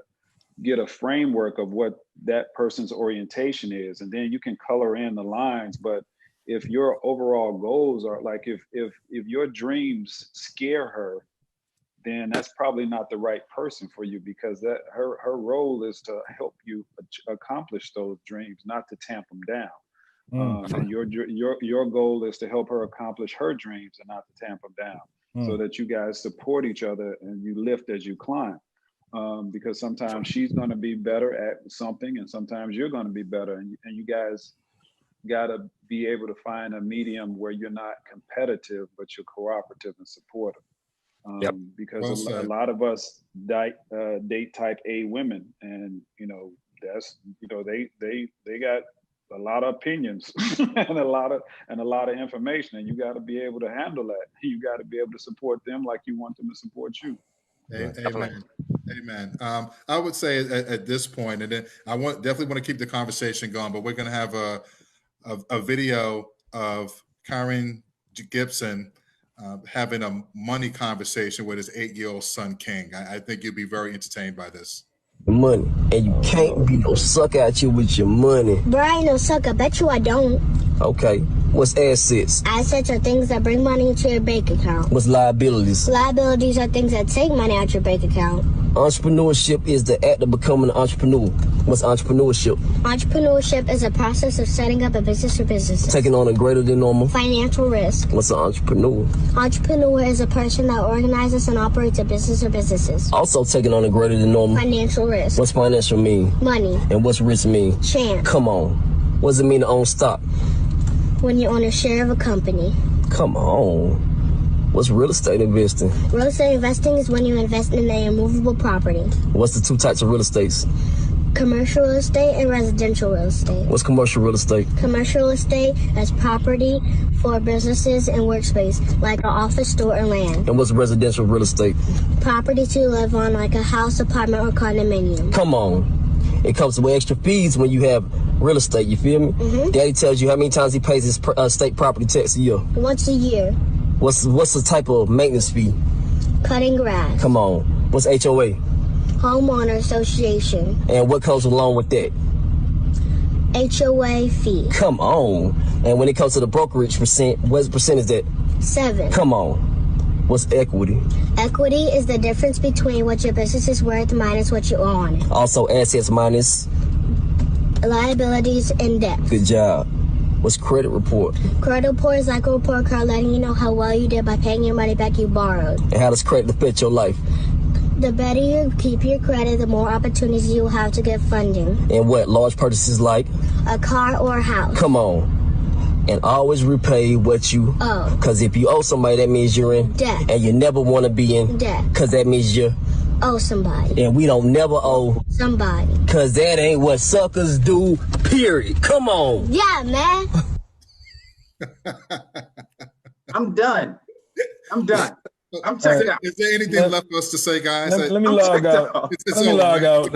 get a framework of what that person's orientation is, and then you can color in the lines. But if your overall goals are like, if your dreams scare her, then that's probably not the right person for you, because that her role is to help you accomplish those dreams, not to tamp them down. And your goal is to help her accomplish her dreams and not to tamp them down, so that you guys support each other and you lift as you climb. Because sometimes she's going to be better at something, and sometimes you're going to be better, and you guys got to be able to find a medium where you're not competitive, but you're cooperative and supportive. Because a lot of us date type A women, and that's they got a lot of opinions and a lot of information, and you got to be able to handle that. You got to be able to support them like you want them to support you. Amen. I would say at this point, and then I definitely want to keep the conversation going, but we're going to have a video of Karen Gibson having a money conversation with his 8-year-old son, King. I think you'll be very entertained by this. Money, and you can't be no sucker out here with your money. Bro, I ain't no sucker. Bet you I don't. Okay, what's assets? Assets are things that bring money into your bank account. What's liabilities? Liabilities are things that take money out your bank account. Entrepreneurship is the act of becoming an entrepreneur. What's entrepreneurship? Entrepreneurship is a process of setting up a business or businesses. Taking on a greater than normal financial risk. What's an entrepreneur? Entrepreneur is a person that organizes and operates a business or businesses. Also taking on a greater than normal financial risk. What's financial mean? Money. And what's risk mean? Chance. Come on. What does it mean to own stock? when you own a share of a company. Come on. What's real estate investing? Real estate investing is when you invest in a immovable property. What's the two types of real estates? Commercial real estate and residential real estate. What's commercial real estate? Commercial real estate is property for businesses and workspace, like an office, store, and land. And what's residential real estate? Property to live on, like a house, apartment, or condominium. Come on. It comes with extra fees when you have real estate, you feel me? Daddy tells you how many times he pays his state property tax a year. Once a year. What's the type of maintenance fee? Cutting grass. Come on. What's HOA? Homeowner association. And what comes along with that? HOA fee. Come on. And when it comes to the brokerage percent, what percent is that? 7. Come on. What's equity? Equity is the difference between what your business is worth minus what you owe on it. Also assets minus? Liabilities and debt. Good job. What's credit report? Credit report is like a report card letting you know how well you did by paying your money back you borrowed. And how does credit affect your life? The better you keep your credit, the more opportunities you will have to get funding. And what? Large purchases like? A car or a house. Come on. And always repay what you owe. Because if you owe somebody, that means you're in debt. And you never want to be in debt. Because that means you owe somebody. And we don't never owe somebody. Because that ain't what suckers do, period. Come on. Yeah, man. I'm done. I'm checked out. Is there anything left for us to say, guys? Let me log out. Let me log out.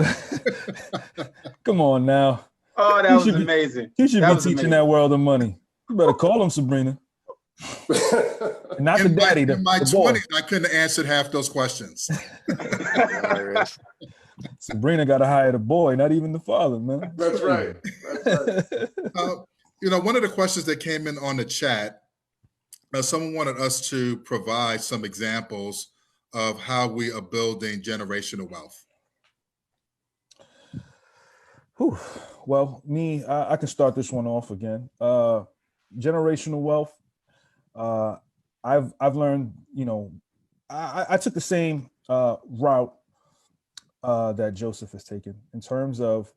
Come on now. Oh, that was amazing. You should be teaching that world of money. You better call him, Sabrina. Not the daddy, in my the boy. 20s, I couldn't have answered half those questions. Sabrina got to hire the boy, not even the father, man. That's right. One of the questions that came in on the chat, someone wanted us to provide some examples of how we are building generational wealth. Whew. Well, I can start this one off again. Generational wealth. I've learned, I took the same route that Joseph has taken in terms of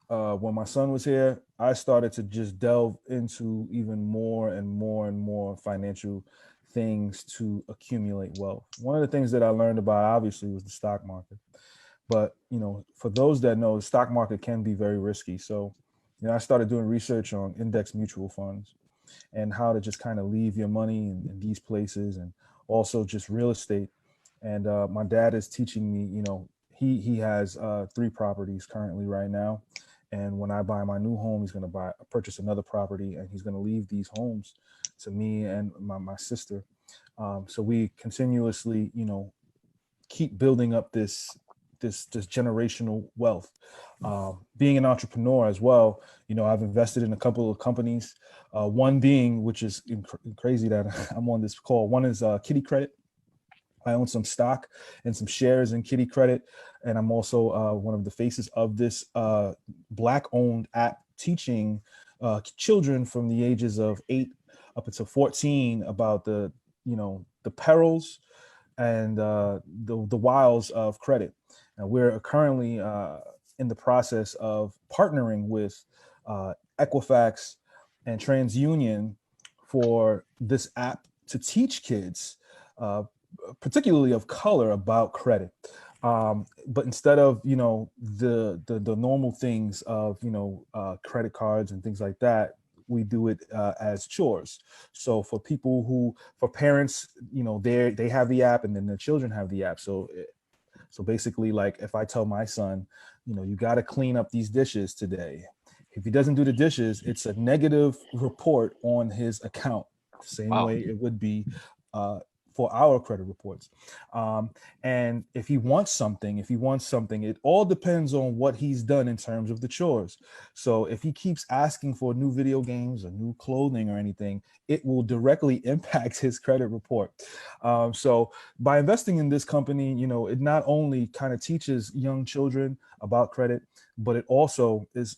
when my son was here. I started to just delve into even more and more and more financial things to accumulate wealth. One of the things that I learned about, obviously, was the stock market. But, for those that know, the stock market can be very risky. So, I started doing research on index mutual funds and how to just kind of leave your money in these places, and also just real estate. And my dad is teaching me, he has 3 properties currently right now. And when I buy my new home, he's going to purchase another property, and he's going to leave these homes to me and my sister. So we continuously, keep building up this generational wealth. Being an entrepreneur as well, I've invested in a couple of companies. One being, which is crazy that I'm on this call. One is Kitty Credit. I own some stock and some shares in Kitty Credit. And I'm also one of the faces of this Black-owned app teaching children from the ages of 8 up until 14 about the perils and the wiles of credit. And we're currently in the process of partnering with Equifax and TransUnion for this app to teach kids, particularly of color, about credit. But instead of, the normal things of, credit cards and things like that, we do it as chores. So for parents, they have the app and then their children have the app. So basically, like, if I tell my son, you got to clean up these dishes today. If he doesn't do the dishes, it's a negative report on his account. The same way it would be for our credit reports. And if he wants something, it all depends on what he's done in terms of the chores. So if he keeps asking for new video games or new clothing or anything, it will directly impact his credit report. So by investing in this company, it not only kind of teaches young children about credit, but it also is,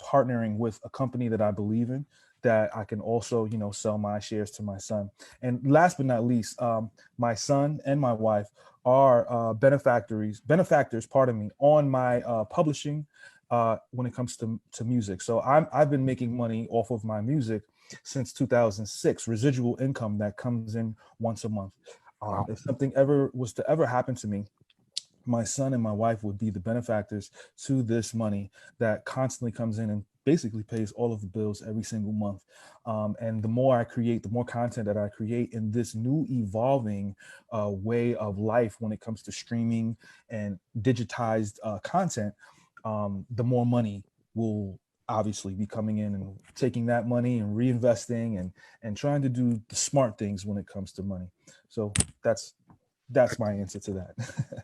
partnering with a company that I believe in, that I can also, sell my shares to my son. And last but not least, my son and my wife are benefactors, on my publishing when it comes to music. So I've been making money off of my music since 2006, residual income that comes in once a month. If something ever was to ever happen to me, my son and my wife would be the benefactors to this money that constantly comes in and basically pays all of the bills every single month. And the more I create, the more content that I create in this new evolving way of life when it comes to streaming and digitized content, the more money will obviously be coming in, and taking that money and reinvesting and trying to do the smart things when it comes to money. So that's my answer to that.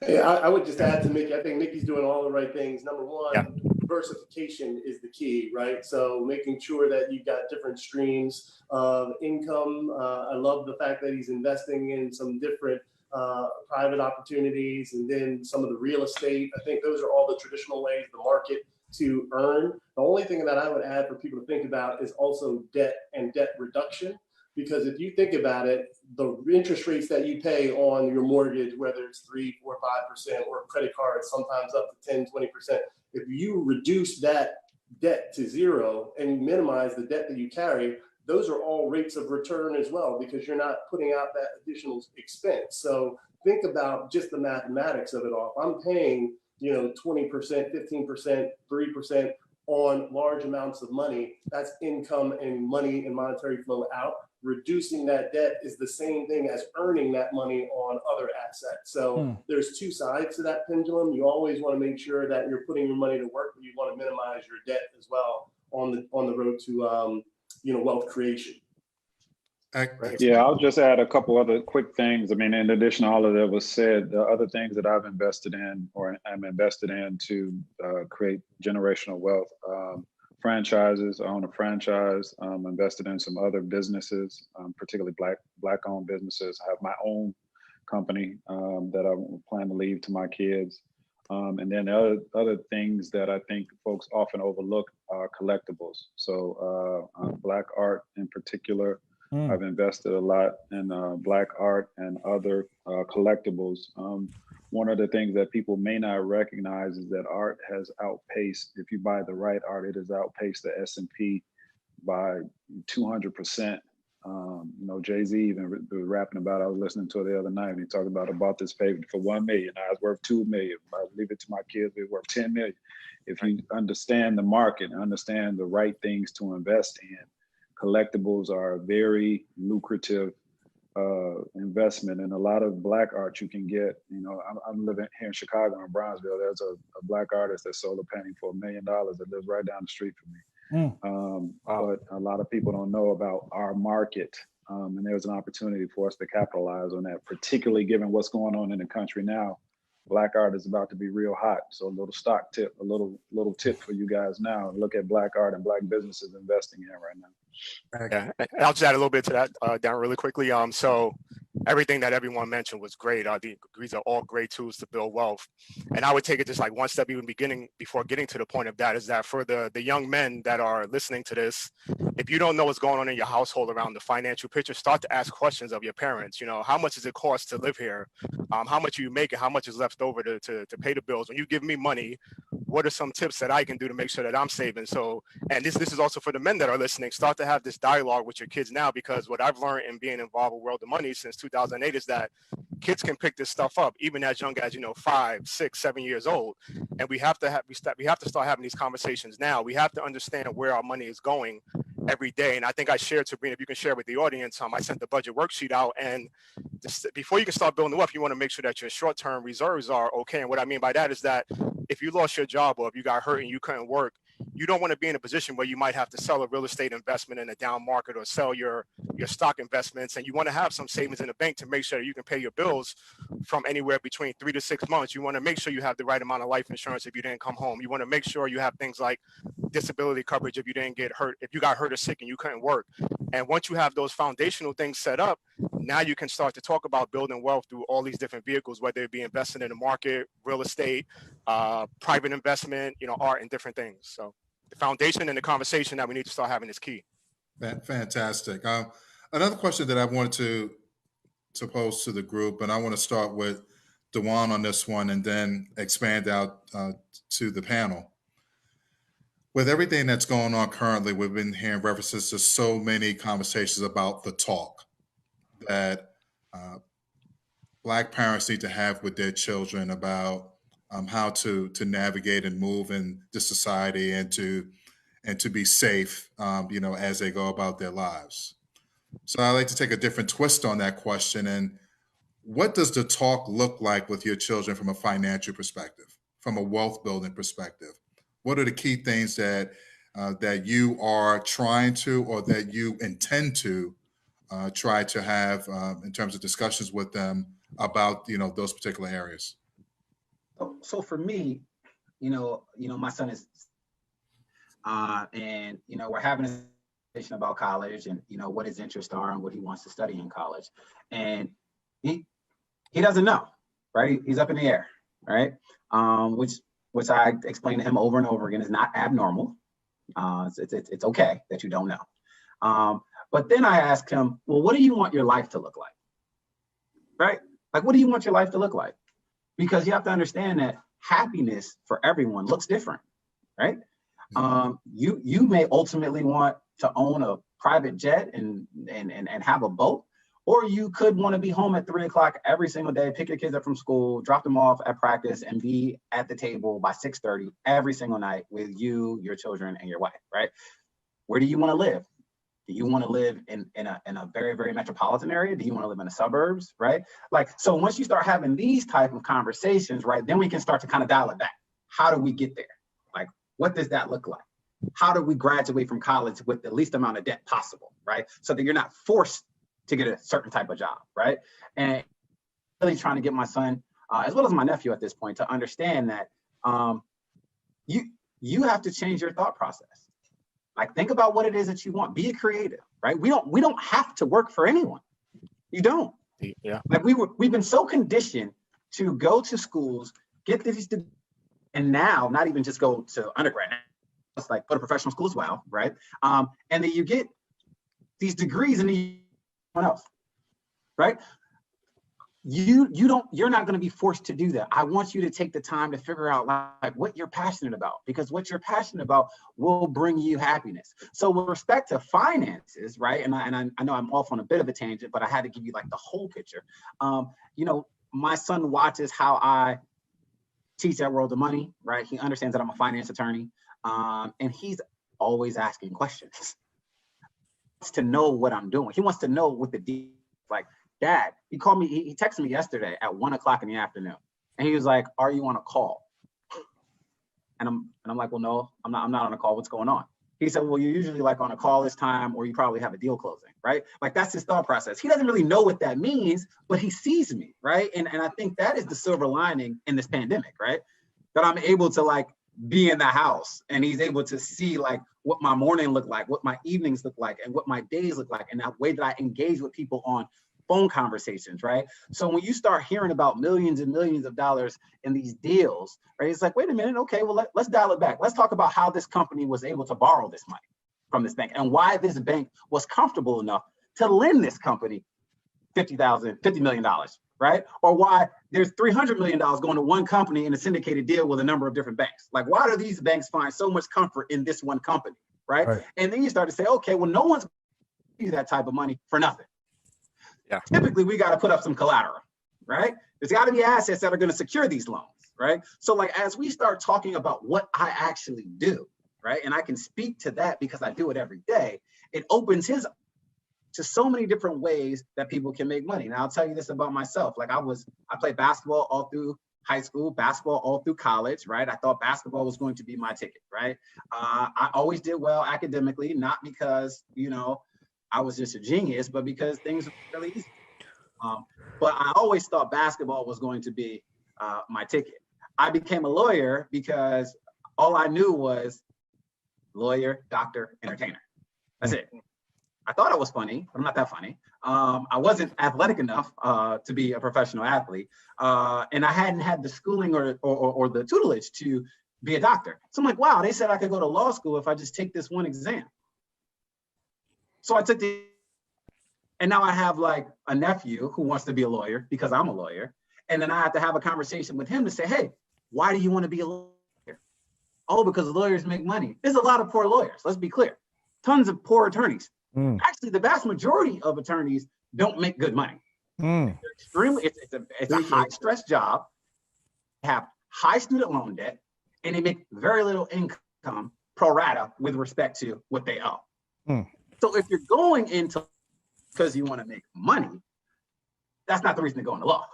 Yeah, I would just add to Mickey. I think Mickey's doing all the right things. Number one, diversification is the key, right? So making sure that you've got different streams of income. I love the fact that he's investing in some different private opportunities, and then some of the real estate. I think those are all the traditional ways the market to earn. The only thing that I would add for people to think about is also debt and debt reduction. Because if you think about it, the interest rates that you pay on your mortgage, whether it's 3%, 4%, 5%, or credit cards, sometimes up to 10%, 20%, if you reduce that debt to zero and you minimize the debt that you carry, those are all rates of return as well, because you're not putting out that additional expense. So think about just the mathematics of it all. If I'm paying, 20%, 15%, 3% on large amounts of money, that's income and money and monetary flow out. Reducing that debt is the same thing as earning that money on other assets. So there's two sides to that pendulum. You always want to make sure that you're putting your money to work, but you want to minimize your debt as well on the road to wealth creation. Yeah, I'll just add a couple other quick things. I mean, in addition to all of that was said, the other things that I've invested in or am invested in to create generational wealth. Franchises. I own a franchise. Invested in some other businesses, particularly black-owned businesses. I have my own company that I plan to leave to my kids. And then other things that I think folks often overlook are collectibles. So Black art in particular, I've invested a lot in Black art and other collectibles. One of the things that people may not recognize is that art has outpaced, if you buy the right art, it has outpaced the S&P by 200%. Jay-Z even was rapping about, I was listening to it the other night, and he talked about, I bought this paper for $1 million. Now it's worth $2 million. If I leave it to my kids, it's worth $10 million. If you understand the market and understand the right things to invest in, collectibles are a very lucrative investment, and a lot of Black art you can get. I'm living here in Chicago in Bronzeville. There's a Black artist that sold a painting for $1 million that lives right down the street from me. But a lot of people don't know about our market, and there's an opportunity for us to capitalize on that, particularly given what's going on in the country now. Black art is about to be real hot. So a little stock tip, a little tip for you guys now. Look at Black art and Black businesses investing in right now. Yeah, I'll just add a little bit to that, Darren, really quickly. So everything that everyone mentioned was great. These are all great tools to build wealth. And I would take it just like one step even before getting to the point of that, is that for the young men that are listening to this, if you don't know what's going on in your household around the financial picture, start to ask questions of your parents. How much does it cost to live here? How much are you making? How much is left over to pay the bills? When you give me money, what are some tips that I can do to make sure that I'm saving? So, and this is also for the men that are listening, start to have this dialogue with your kids now, because what I've learned in being involved with World of Money since 2008 is that kids can pick this stuff up even as young as 5, 6, 7 years old, and we have to start having these conversations now. We have to understand where our money is going every day. And I think I shared, Sabrina, if you can share with the audience, I sent the budget worksheet out, and before you can start building wealth, you want to make sure that your short-term reserves are okay. And what I mean by that is that if you lost your job or if you got hurt and you couldn't work, you don't want to be in a position where you might have to sell a real estate investment in a down market or sell your stock investments. And you want to have some savings in the bank to make sure that you can pay your bills from anywhere between 3 to 6 months. You want to make sure you have the right amount of life insurance if you didn't come home. You want to make sure you have things like disability coverage if you didn't get hurt, if you got hurt or sick and you couldn't work. And once you have those foundational things set up, now you can start to talk about building wealth through all these different vehicles, whether it be investing in the market, real estate, private investment, art, and different things. So the foundation and the conversation that we need to start having is key. Fantastic. Another question that I wanted to pose to the group, and I want to start with Dewan on this one and then expand out to the panel. With everything that's going on currently, we've been hearing references to so many conversations about the talk that Black parents need to have with their children about how to navigate and move in this society and to be safe, as they go about their lives. So I'd like to take a different twist on that question. And what does the talk look like with your children from a financial perspective, from a wealth building perspective? What are the key things that you are trying to, or that you intend to try to have in terms of discussions with them about those particular areas? So for me, my son is, and we're having a conversation about college and what his interests are and what he wants to study in college, and he doesn't know, right? He's up in the air, right? Which I explained to him over and over again is not abnormal. It's okay that you don't know. But then I asked him, well, what do you want your life to look like? Right? Like, what do you want your life to look like? Because you have to understand that happiness for everyone looks different, right? You may ultimately want to own a private jet and have a boat, or you could want to be home at 3 o'clock every single day, pick your kids up from school, drop them off at practice, and be at the table by 6:30 every single night with you, your children, and your wife, right? Where do you want to live? Do you want to live in a very, very metropolitan area? Do you want to live in the suburbs, right? Like, so once you start having these type of conversations, right, then we can start to kind of dial it back. How do we get there? Like, what does that look like? How do we graduate from college with the least amount of debt possible, right? So that you're not forced to get a certain type of job, right? And really trying to get my son, as well as my nephew at this point, to understand that you have to change your thought process. Like, think about what it is that you want. Be a creative, right? We don't have to work for anyone. You don't. Yeah. Like, we've been so conditioned to go to schools, get these, and now not even just go to undergrad. It's like go to professional school as well, right? And then you get these degrees and then else, right? You're not going to be forced to do that. I want you to take the time to figure out like what you're passionate about, because what you're passionate about will bring you happiness. So with respect to finances, right? And I know I'm off on a bit of a tangent, but I had to give you like the whole picture. My son watches how I teach at World of Money, right? He understands that I'm a finance attorney, and he's always asking questions. He wants to know what I'm doing. He wants to know what the deal is. Like, Dad, he called me, he texted me yesterday at 1 o'clock in the afternoon. And he was like, are you on a call? And I'm like, well, no, I'm not on a call. What's going on? He said, well, you're usually like on a call this time, or you probably have a deal closing, right? Like, that's his thought process. He doesn't really know what that means, but he sees me, right? And I think that is the silver lining in this pandemic, right? That I'm able to like be in the house, and he's able to see like what my morning look like, what my evenings look like, and what my days look like, and that way that I engage with people on phone conversations, right? So when you start hearing about millions and millions of dollars in these deals, right, it's like, wait a minute, okay, well, let's dial it back. Let's talk about how this company was able to borrow this money from this bank, and why this bank was comfortable enough to lend this company $50 million, right? Or why there's $300 million going to one company in a syndicated deal with a number of different banks. Like, why do these banks find so much comfort in this one company, right? And then you start to say, okay, well, no one's giving you that type of money for nothing. Yeah. Typically, we got to put up some collateral, right? There's got to be assets that are going to secure these loans, right? So like, as we start talking about what I actually do, right? And I can speak to that because I do it every day. It opens his to so many different ways that people can make money. Now, I'll tell you this about myself. Like, I played basketball all through high school, basketball all through college, right? I thought basketball was going to be my ticket, right? I always did well academically, not because, I was just a genius, but because things were really easy. But I always thought basketball was going to be my ticket. I became a lawyer because all I knew was lawyer, doctor, entertainer. That's it. I thought I was funny, but I'm not that funny. I wasn't athletic enough to be a professional athlete. And I hadn't had the schooling or the tutelage to be a doctor. So I'm like, wow, they said I could go to law school if I just take this one exam. So I took and now I have like a nephew who wants to be a lawyer because I'm a lawyer. And then I have to have a conversation with him to say, hey, why do you want to be a lawyer? oh, because lawyers make money. There's a lot of poor lawyers, let's be clear. Tons of poor attorneys. Actually, the vast majority of attorneys don't make good money. They're extremely, it's a high stress job, have high student loan debt, and they make very little income pro rata with respect to what they owe. So if you're going into because you want to make money, that's not the reason to go into law.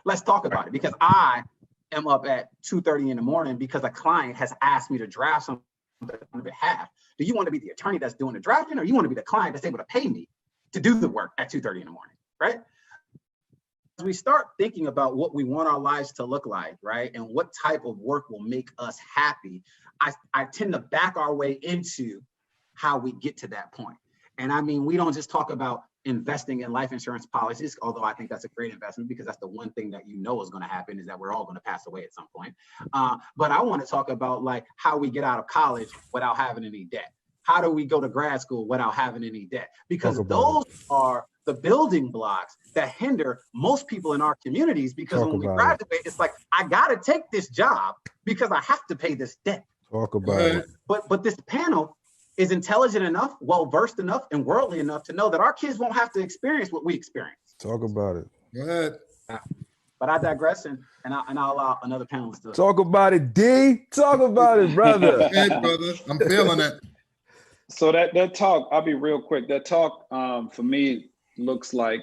Let's talk about it, because I am up at 2:30 in the morning because a client has asked me to draft something on behalf. Do you want to be the attorney that's doing the drafting, or you want to be the client that's able to pay me to do the work at 2:30 in the morning, right? As we start thinking about what we want our lives to look like, right, and what type of work will make us happy, I tend to back our way into how we get to that point. And I mean, we don't just talk about investing in life insurance policies, although I think that's a great investment because that's the one thing that you know is going to happen, is that we're all going to pass away at some point. But I want to talk about like how we get out of college without having any debt. How do we go to grad school without having any debt? Because those are the building blocks that hinder most people in our communities, because when we graduate, it's like, I got to take this job because I have to pay this debt. Talk about it. But this panel is intelligent enough, well-versed enough, and worldly enough to know that our kids won't have to experience what we experience. Talk about it. Go ahead. But I digress, and I'll allow another panelist to talk about it. D, talk about it, brother. Hey, brother, I'm feeling it. So that talk, I'll be real quick. That talk for me looks like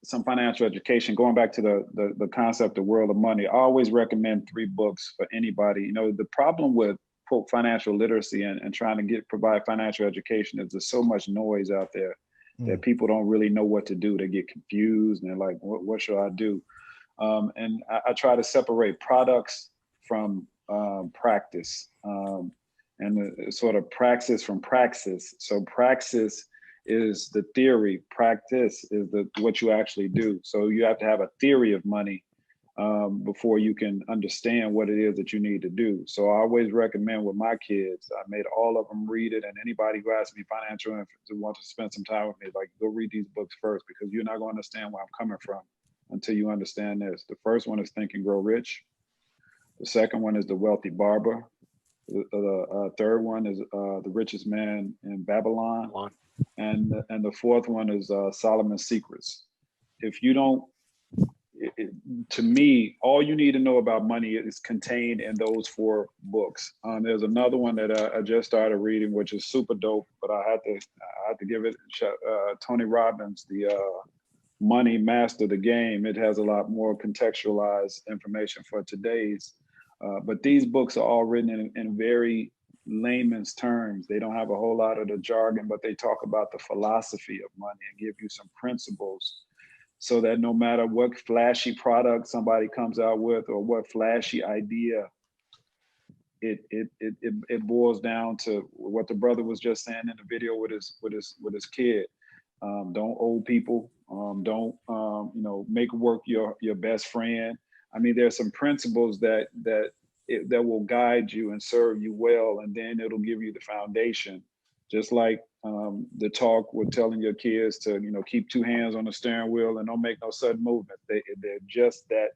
some financial education. Going back to the concept of World of Money, I always recommend 3 books for anybody. You know, the problem with quote financial literacy and trying to provide financial education is there's so much noise out there that people don't really know what to do. They get confused and they're like, what should I do? And I try to separate products from practice, and the sort of praxis from praxis. So praxis is the theory, practice is what you actually do. So you have to have a theory of money before you can understand what it is that you need to do. So I always recommend with my kids, I made all of them read it, and anybody who asks me financial and wants to spend some time with me, like, go read these books first, because you're not going to understand where I'm coming from until you understand this. The first one is Think and Grow Rich. The second one is The Wealthy Barber. The third one is The Richest Man in Babylon. And the fourth one is Solomon's Secrets. If you don't, to me, all you need to know about money is contained in those 4 books. There's another one that I just started reading, which is super dope, but I had to give it Tony Robbins, the Money Master the Game. It has a lot more contextualized information for today's. But these books are all written in very layman's terms. They don't have a whole lot of the jargon, but they talk about the philosophy of money and give you some principles, so that no matter what flashy product somebody comes out with or what flashy idea, it boils down to what the brother was just saying in the video with his kid. Don't owe people. Don't make work your best friend. I mean, there's some principles that will guide you and serve you well, and then it'll give you the foundation. Just like the talk with telling your kids to, keep 2 hands on the steering wheel and don't make no sudden movement. They're just that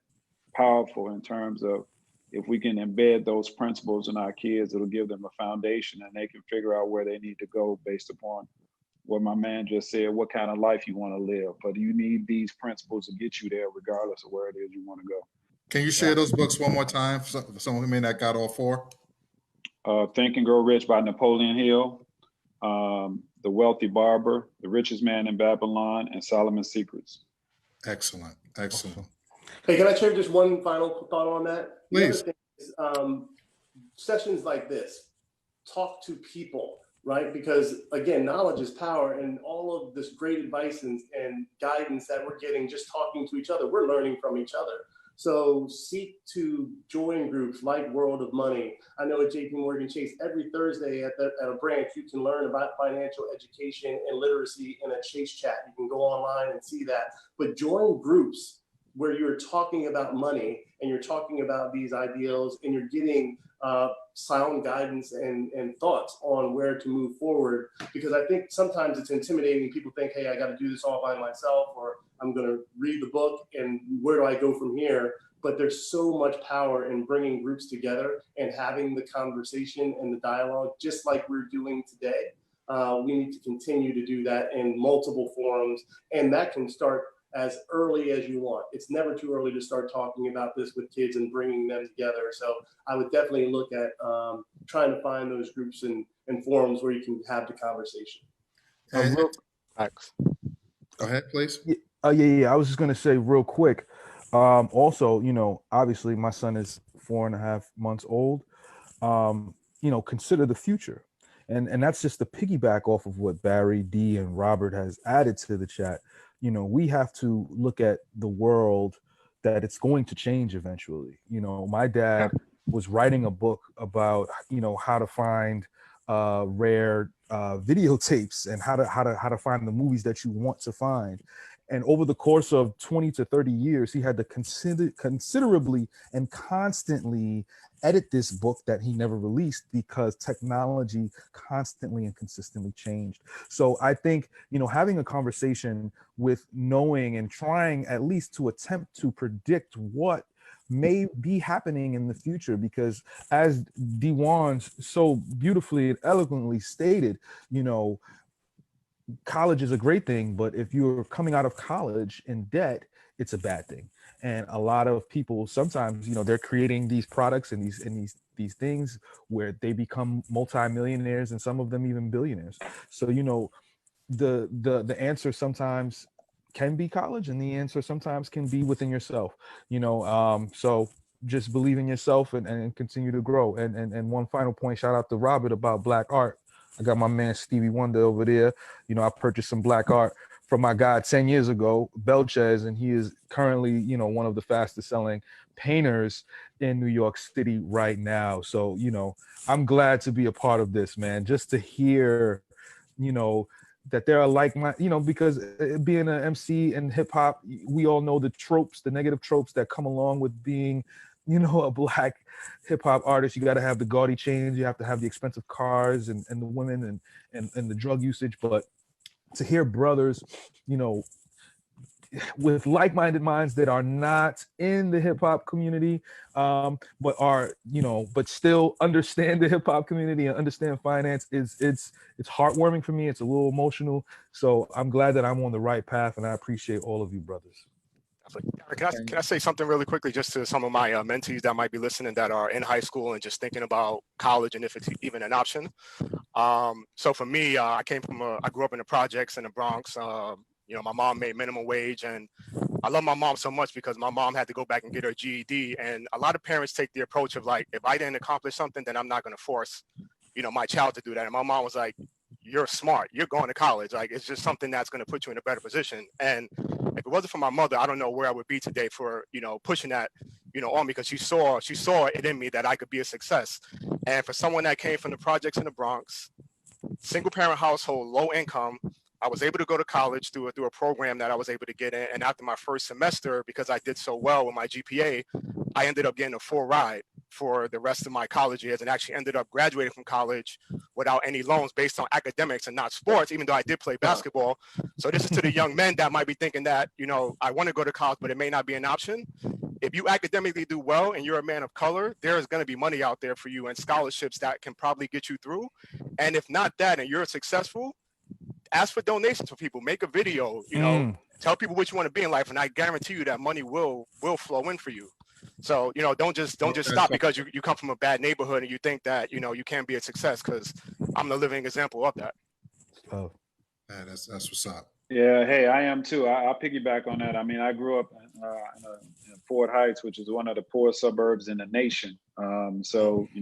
powerful in terms of, if we can embed those principles in our kids, it'll give them a foundation and they can figure out where they need to go based upon what my man just said, what kind of life you want to live. But you need these principles to get you there regardless of where it is you want to go. Can you share those books one more time for someone who may not got all 4? Think and Grow Rich by Napoleon Hill, The Wealthy Barber, The Richest Man in Babylon, and Solomon's Secrets. Excellent. Excellent. Hey, can I share just one final thought on that? Please. The other thing is, sessions like this, talk to people, right? Because again, knowledge is power, and all of this great advice and guidance that we're getting just talking to each other, we're learning from each other. So seek to join groups like World of Money. I know at JP Morgan Chase, every Thursday at a branch, you can learn about financial education and literacy in a Chase chat. You can go online and see that. But join groups where you're talking about money and you're talking about these ideals and you're getting sound guidance and thoughts on where to move forward, because I think sometimes it's intimidating. People think, hey, I got to do this all by myself, or I'm going to read the book and where do I go from here? But there's so much power in bringing groups together and having the conversation and the dialogue, just like we're doing today. We need to continue to do that in multiple forums, and that can start as early as you want. It's never too early to start talking about this with kids and bringing them together. So I would definitely look at trying to find those groups and forums where you can have the conversation. Go ahead, please. Yeah. I was just going to say real quick. Also, obviously my son is 4.5 months old. Consider the future. And that's just the piggyback off of what Barry, D, and Robert has added to the chat. We have to look at the world that it's going to change eventually. My dad was writing a book about, how to find rare videotapes and how to find the movies that you want to find. And over the course of 20 to 30 years, he had to considerably and constantly edit this book that he never released because technology constantly and consistently changed. So I think, having a conversation with knowing and trying at least to attempt to predict what may be happening in the future, because as Dewan so beautifully and eloquently stated, college is a great thing, but if you're coming out of college in debt, it's a bad thing. And a lot of people sometimes, they're creating these products and these things where they become multimillionaires and some of them even billionaires. So, the answer sometimes can be college, and the answer sometimes can be within yourself. So just believe in yourself and continue to grow. And one final point, shout out to Robert about Black art. I got my man Stevie Wonder over there. I purchased some Black art from my guy 10 years ago, Belchez, and he is currently, one of the fastest selling painters in New York City right now. So, I'm glad to be a part of this, man, just to hear, that there are because being an MC and hip hop, we all know the tropes, the negative tropes that come along with being, a Black hip hop artist. You got to have the gaudy chains, you have to have the expensive cars and the women and the drug usage. But to hear brothers, with like-minded minds that are not in the hip hop community, but are, but still understand the hip hop community and understand finance, it's heartwarming for me. It's a little emotional. So I'm glad that I'm on the right path, and I appreciate all of you brothers. Can I say something really quickly just to some of my mentees that might be listening that are in high school and just thinking about college and if it's even an option? So for me, I grew up in the projects in the Bronx. My mom made minimum wage, and I love my mom so much because my mom had to go back and get her GED. And a lot of parents take the approach of like, if I didn't accomplish something, then I'm not going to force, my child to do that. And my mom was like, you're smart, you're going to college. Like, it's just something that's going to put you in a better position. And if it wasn't for my mother, I don't know where I would be today for, pushing that, on me, because she saw it in me that I could be a success. And for someone that came from the projects in the Bronx, single parent household, low income, I was able to go to college through a program that I was able to get in. And after my first semester, because I did so well with my GPA, I ended up getting a full ride for the rest of my college years, and actually ended up graduating from college without any loans based on academics and not sports, even though I did play basketball. So this is to the young men that might be thinking that, I want to go to college, but it may not be an option. If you academically do well and you're a man of color, there is going to be money out there for you and scholarships that can probably get you through. And if not that, and you're successful, ask for donations for people, make a video, tell people what you want to be in life, and I guarantee you that money will flow in for you. So, don't just stop because you come from a bad neighborhood and you think that, you can't be a success, because I'm the living example of that. Oh, yeah, that's what's up. Yeah, hey, I am too. I'll piggyback on that. I mean, I grew up in Fort Heights, which is one of the poorest suburbs in the nation. So, I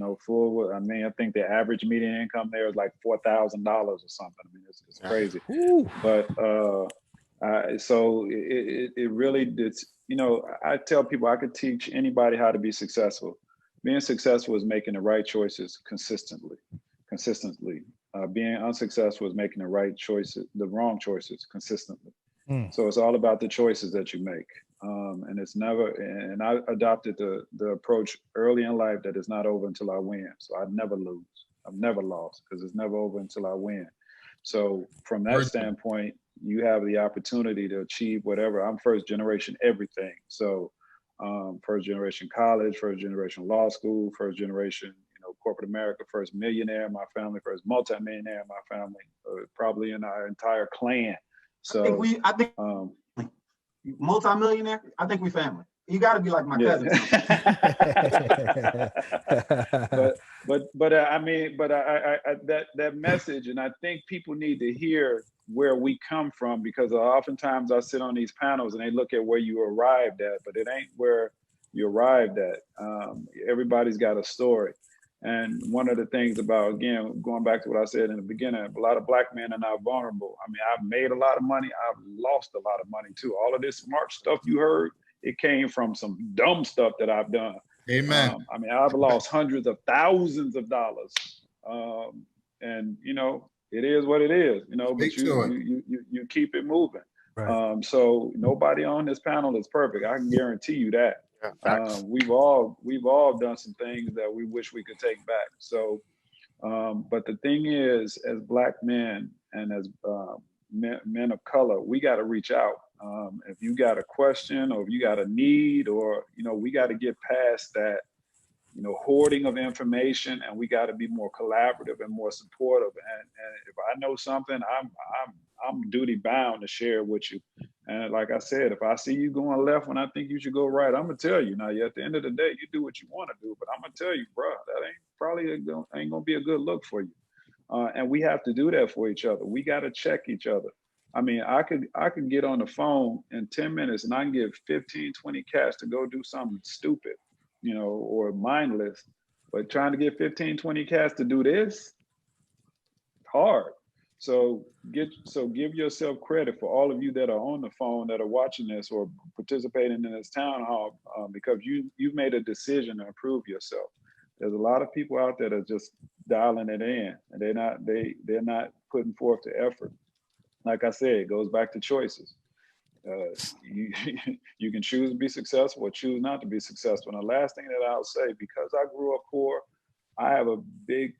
think the average median income there is like $4,000 or something. I mean, it's crazy. Ooh. But so it really, I tell people I could teach anybody how to be successful. Being successful is making the right choices consistently. Being unsuccessful is making the wrong choices consistently. So it's all about the choices that you make. And it's never, and I adopted the approach early in life that it's not over until I win. So I never lose. I've never lost because it's never over until I win. So from that standpoint, you have the opportunity to achieve whatever. I'm first generation everything. So first generation college, first generation law school, first generation, corporate America, first millionaire in my family, first multimillionaire in my family, probably in our entire clan. So I think multimillionaire. I think we family. You got to be like my cousin. but I mean, that message, and I think people need to hear where we come from, because oftentimes I sit on these panels and they look at where you arrived at, but it ain't where you arrived at. Everybody's got a story. And one of the things about, again, going back to what I said in the beginning, a lot of Black men are not vulnerable. I mean, I've made a lot of money. I've lost a lot of money too. All of this smart stuff you heard, it came from some dumb stuff that I've done. Amen. I mean, I've lost hundreds of thousands of dollars. And, it is what it is, but you keep it moving. Right. So nobody on this panel is perfect. I can guarantee you that. Yeah, we've all done some things that we wish we could take back. So, but the thing is, as Black men and as men of color, we got to reach out. If you got a question, or if you got a need, or we got to get past that, hoarding of information, and we got to be more collaborative and more supportive. And if I know something, I'm duty bound to share it with you. And like I said, if I see you going left when I think you should go right, I'm gonna tell you. Now, at the end of the day, you do what you want to do, but I'm gonna tell you, bro, that ain't gonna be a good look for you. And we have to do that for each other. We got to check each other. I mean, I could get on the phone in 10 minutes and I can give 15, 20 cats to go do something stupid, or mindless, but trying to get 15, 20 cats to do this, hard. So give yourself credit for all of you that are on the phone, that are watching this or participating in this town hall, because you've made a decision to improve yourself. There's a lot of people out there that are just dialing it in, and they're not putting forth the effort. Like I said, it goes back to choices. You can choose to be successful or choose not to be successful. And the last thing that I'll say, because I grew up poor, I have a big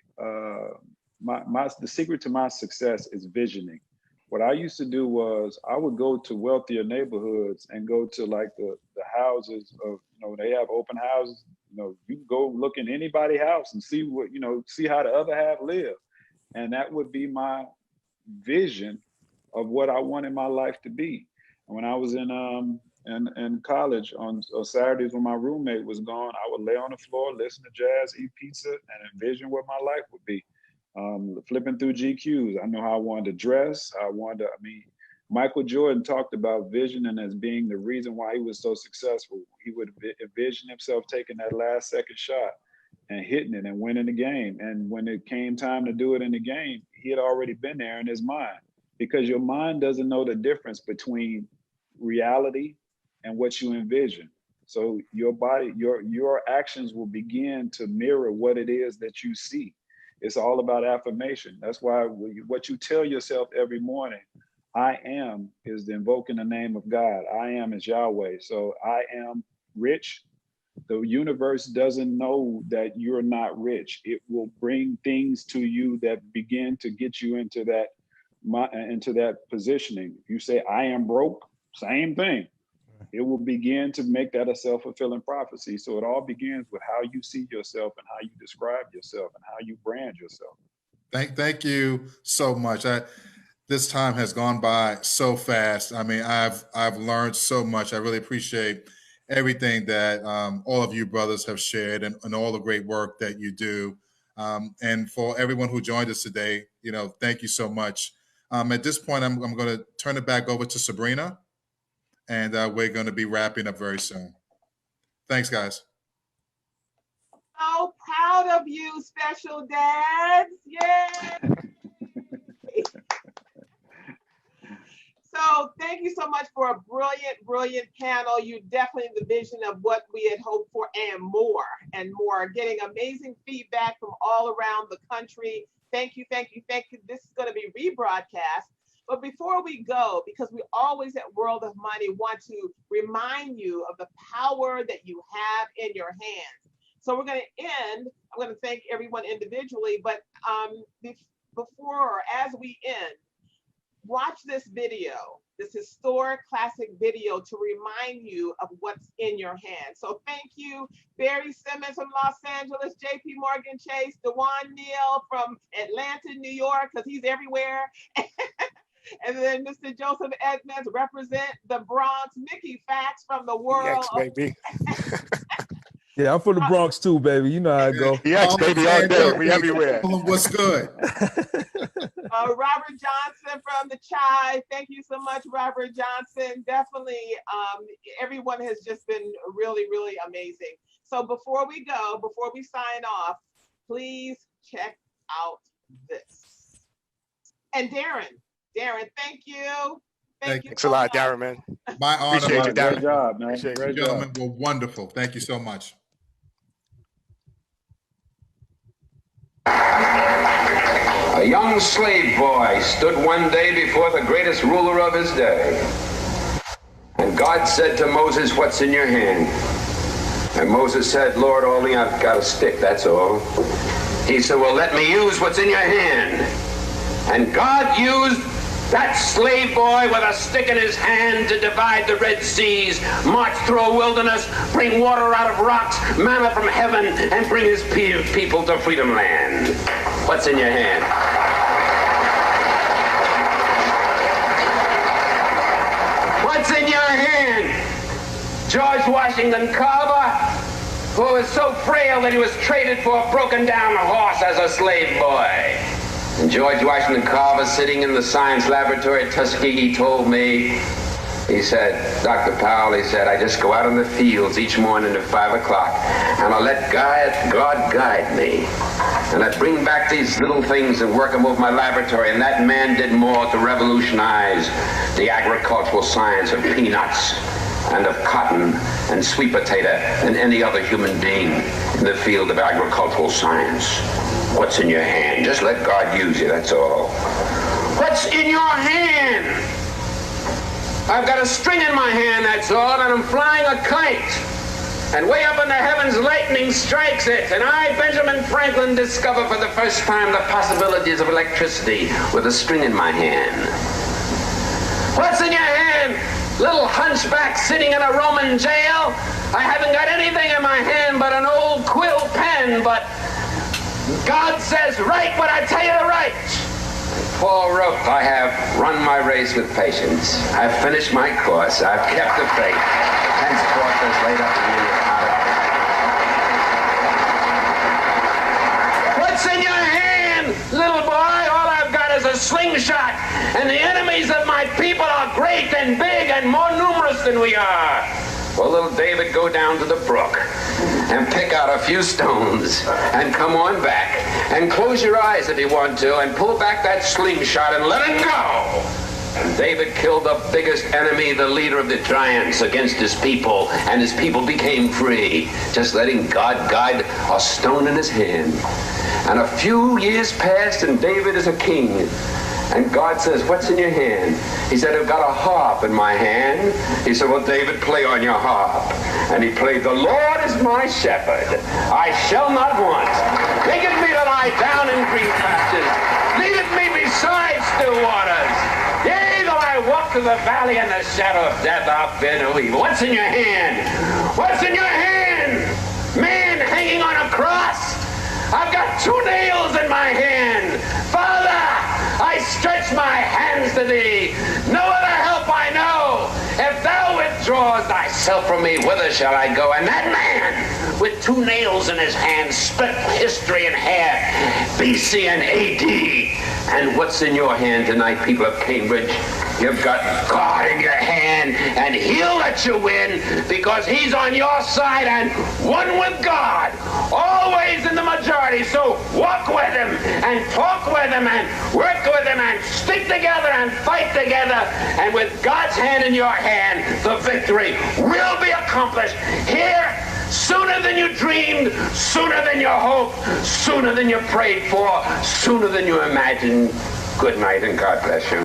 the secret to my success is visioning. What I used to do was I would go to wealthier neighborhoods and go to like the houses of, they have open houses. You can go look in anybody's house and see what, see how the other half live. And that would be my vision of what I wanted my life to be. And when I was in college on Saturdays when my roommate was gone, I would lay on the floor, listen to jazz, eat pizza, and envision what my life would be. Flipping through GQs, I know how I wanted to dress. Michael Jordan talked about visioning as being the reason why he was so successful. He would envision himself taking that last second shot and hitting it and winning the game. And when it came time to do it in the game, he had already been there in his mind, because your mind doesn't know the difference between reality and what you envision. So your body, your actions will begin to mirror what it is that you see. It's all about affirmation. That's why what you tell yourself every morning, I am, is invoking the name of God. I am is Yahweh. So I am rich. The universe doesn't know that you're not rich. It will bring things to you that begin to get you into that positioning. If you say, I am broke, same thing. It will begin to make that a self-fulfilling prophecy. So it all begins with how you see yourself and how you describe yourself and how you brand yourself. Thank you so much. This time has gone by so fast. I mean, I've learned so much. I really appreciate everything that all of you brothers have shared and all the great work that you do. And for everyone who joined us today, thank you so much. At this point, I'm going to turn it back over to Sabrina, and we're going to be wrapping up very soon. Thanks, guys. So proud of you, special dads. Yay! So thank you so much for a brilliant, brilliant panel. You definitely the vision of what we had hoped for and more. Getting amazing feedback from all around the country. Thank you, thank you, thank you. This is going to be rebroadcast. But before we go, because we always at World of Money want to remind you of the power that you have in your hands. So we're going to end. I'm going to thank everyone individually, but before or as we end, watch this video, this historic classic video to remind you of what's in your hands. So thank you, Barry Simmons from Los Angeles, JP Morgan Chase, Dewan Neal from Atlanta, New York, because he's everywhere. And then Mr. Joseph Edmonds represent the Bronx, Mickey Fax from the world. Yes, baby. Yeah, I'm from the Bronx too, baby. You know how it go. Yes, baby, all day. We everywhere. What's good? Robert Johnson from the Chai. Thank you so much, Robert Johnson. Definitely, everyone has just been really, really amazing. So before we go, before we sign off, please check out this. And Darren, thank you. Thank you. Thanks a lot, Darren, man. My honor. Appreciate you, Darren. Great job, man. You gentlemen were wonderful. Thank you so much. A young slave boy stood one day before the greatest ruler of his day. And God said to Moses, "What's in your hand?" And Moses said, "Lord, only I've got a stick, that's all." He said, "Well, let me use what's in your hand." And God used that slave boy with a stick in his hand to divide the Red Seas, march through a wilderness, bring water out of rocks, manna from heaven, and bring his people to Freedom Land. What's in your hand? What's in your hand? George Washington Carver, who was so frail that he was traded for a broken down horse as a slave boy. And George Washington Carver, sitting in the science laboratory at Tuskegee, told me, he said, "Dr. Powell," he said, "I just go out in the fields each morning at 5 o'clock, and I let God guide me. And I bring back these little things and work them over my laboratory." And that man did more to revolutionize the agricultural science of peanuts and of cotton and sweet potato than any other human being in the field of agricultural science. What's in your hand? Just let God use you, that's all. What's in your hand? I've got a string in my hand, that's all, and I'm flying a kite. And way up in the heavens, lightning strikes it. And I, Benjamin Franklin, discover for the first time the possibilities of electricity with a string in my hand. What's in your hand? Little hunchback sitting in a Roman jail. I haven't got anything in my hand but an old quill pen, but God says, "Write what I tell you to write." Paul wrote, "I have run my race with patience. I've finished my course. I've kept the faith. Henceforth is laid up in me a crown of life." What's in your hand, little boy? All I've got is a slingshot, and the enemies of my people are great and big and more numerous than we are. Well, little David, go down to the brook and pick out a few stones and come on back and close your eyes if you want to and pull back that slingshot and let it go. And David killed the biggest enemy, the leader of the giants, against his people, and his people became free, just letting God guide a stone in his hand. And a few years passed and David is a king. And God says, "What's in your hand?" He said, "I've got a harp in my hand." He said, "Well, David, play on your harp." And he played, "The Lord is my shepherd, I shall not want. Maketh me to lie down in green pastures, leadeth me beside still waters. Yea, though I walk through the valley in the shadow of death, I'll fear no evil." What's in your hand? What's in your hand? Man hanging on a cross. I've got 2 nails in my hand. Father, I stretch my hands to thee. No other help I know. If thou withdraws thyself from me, whither shall I go? And that man with 2 nails in his hand split history in half, BC and AD. And what's in your hand tonight, people of Cambridge? You've got God in your hand, and he'll let you win because he's on your side and one with God, always in the majority. So walk with him and talk with him and work with him and stick together and fight together. And with God's hand in your hand, the victory will be accomplished here sooner than you dreamed, sooner than you hoped, sooner than you prayed for, sooner than you imagined. Good night and God bless you.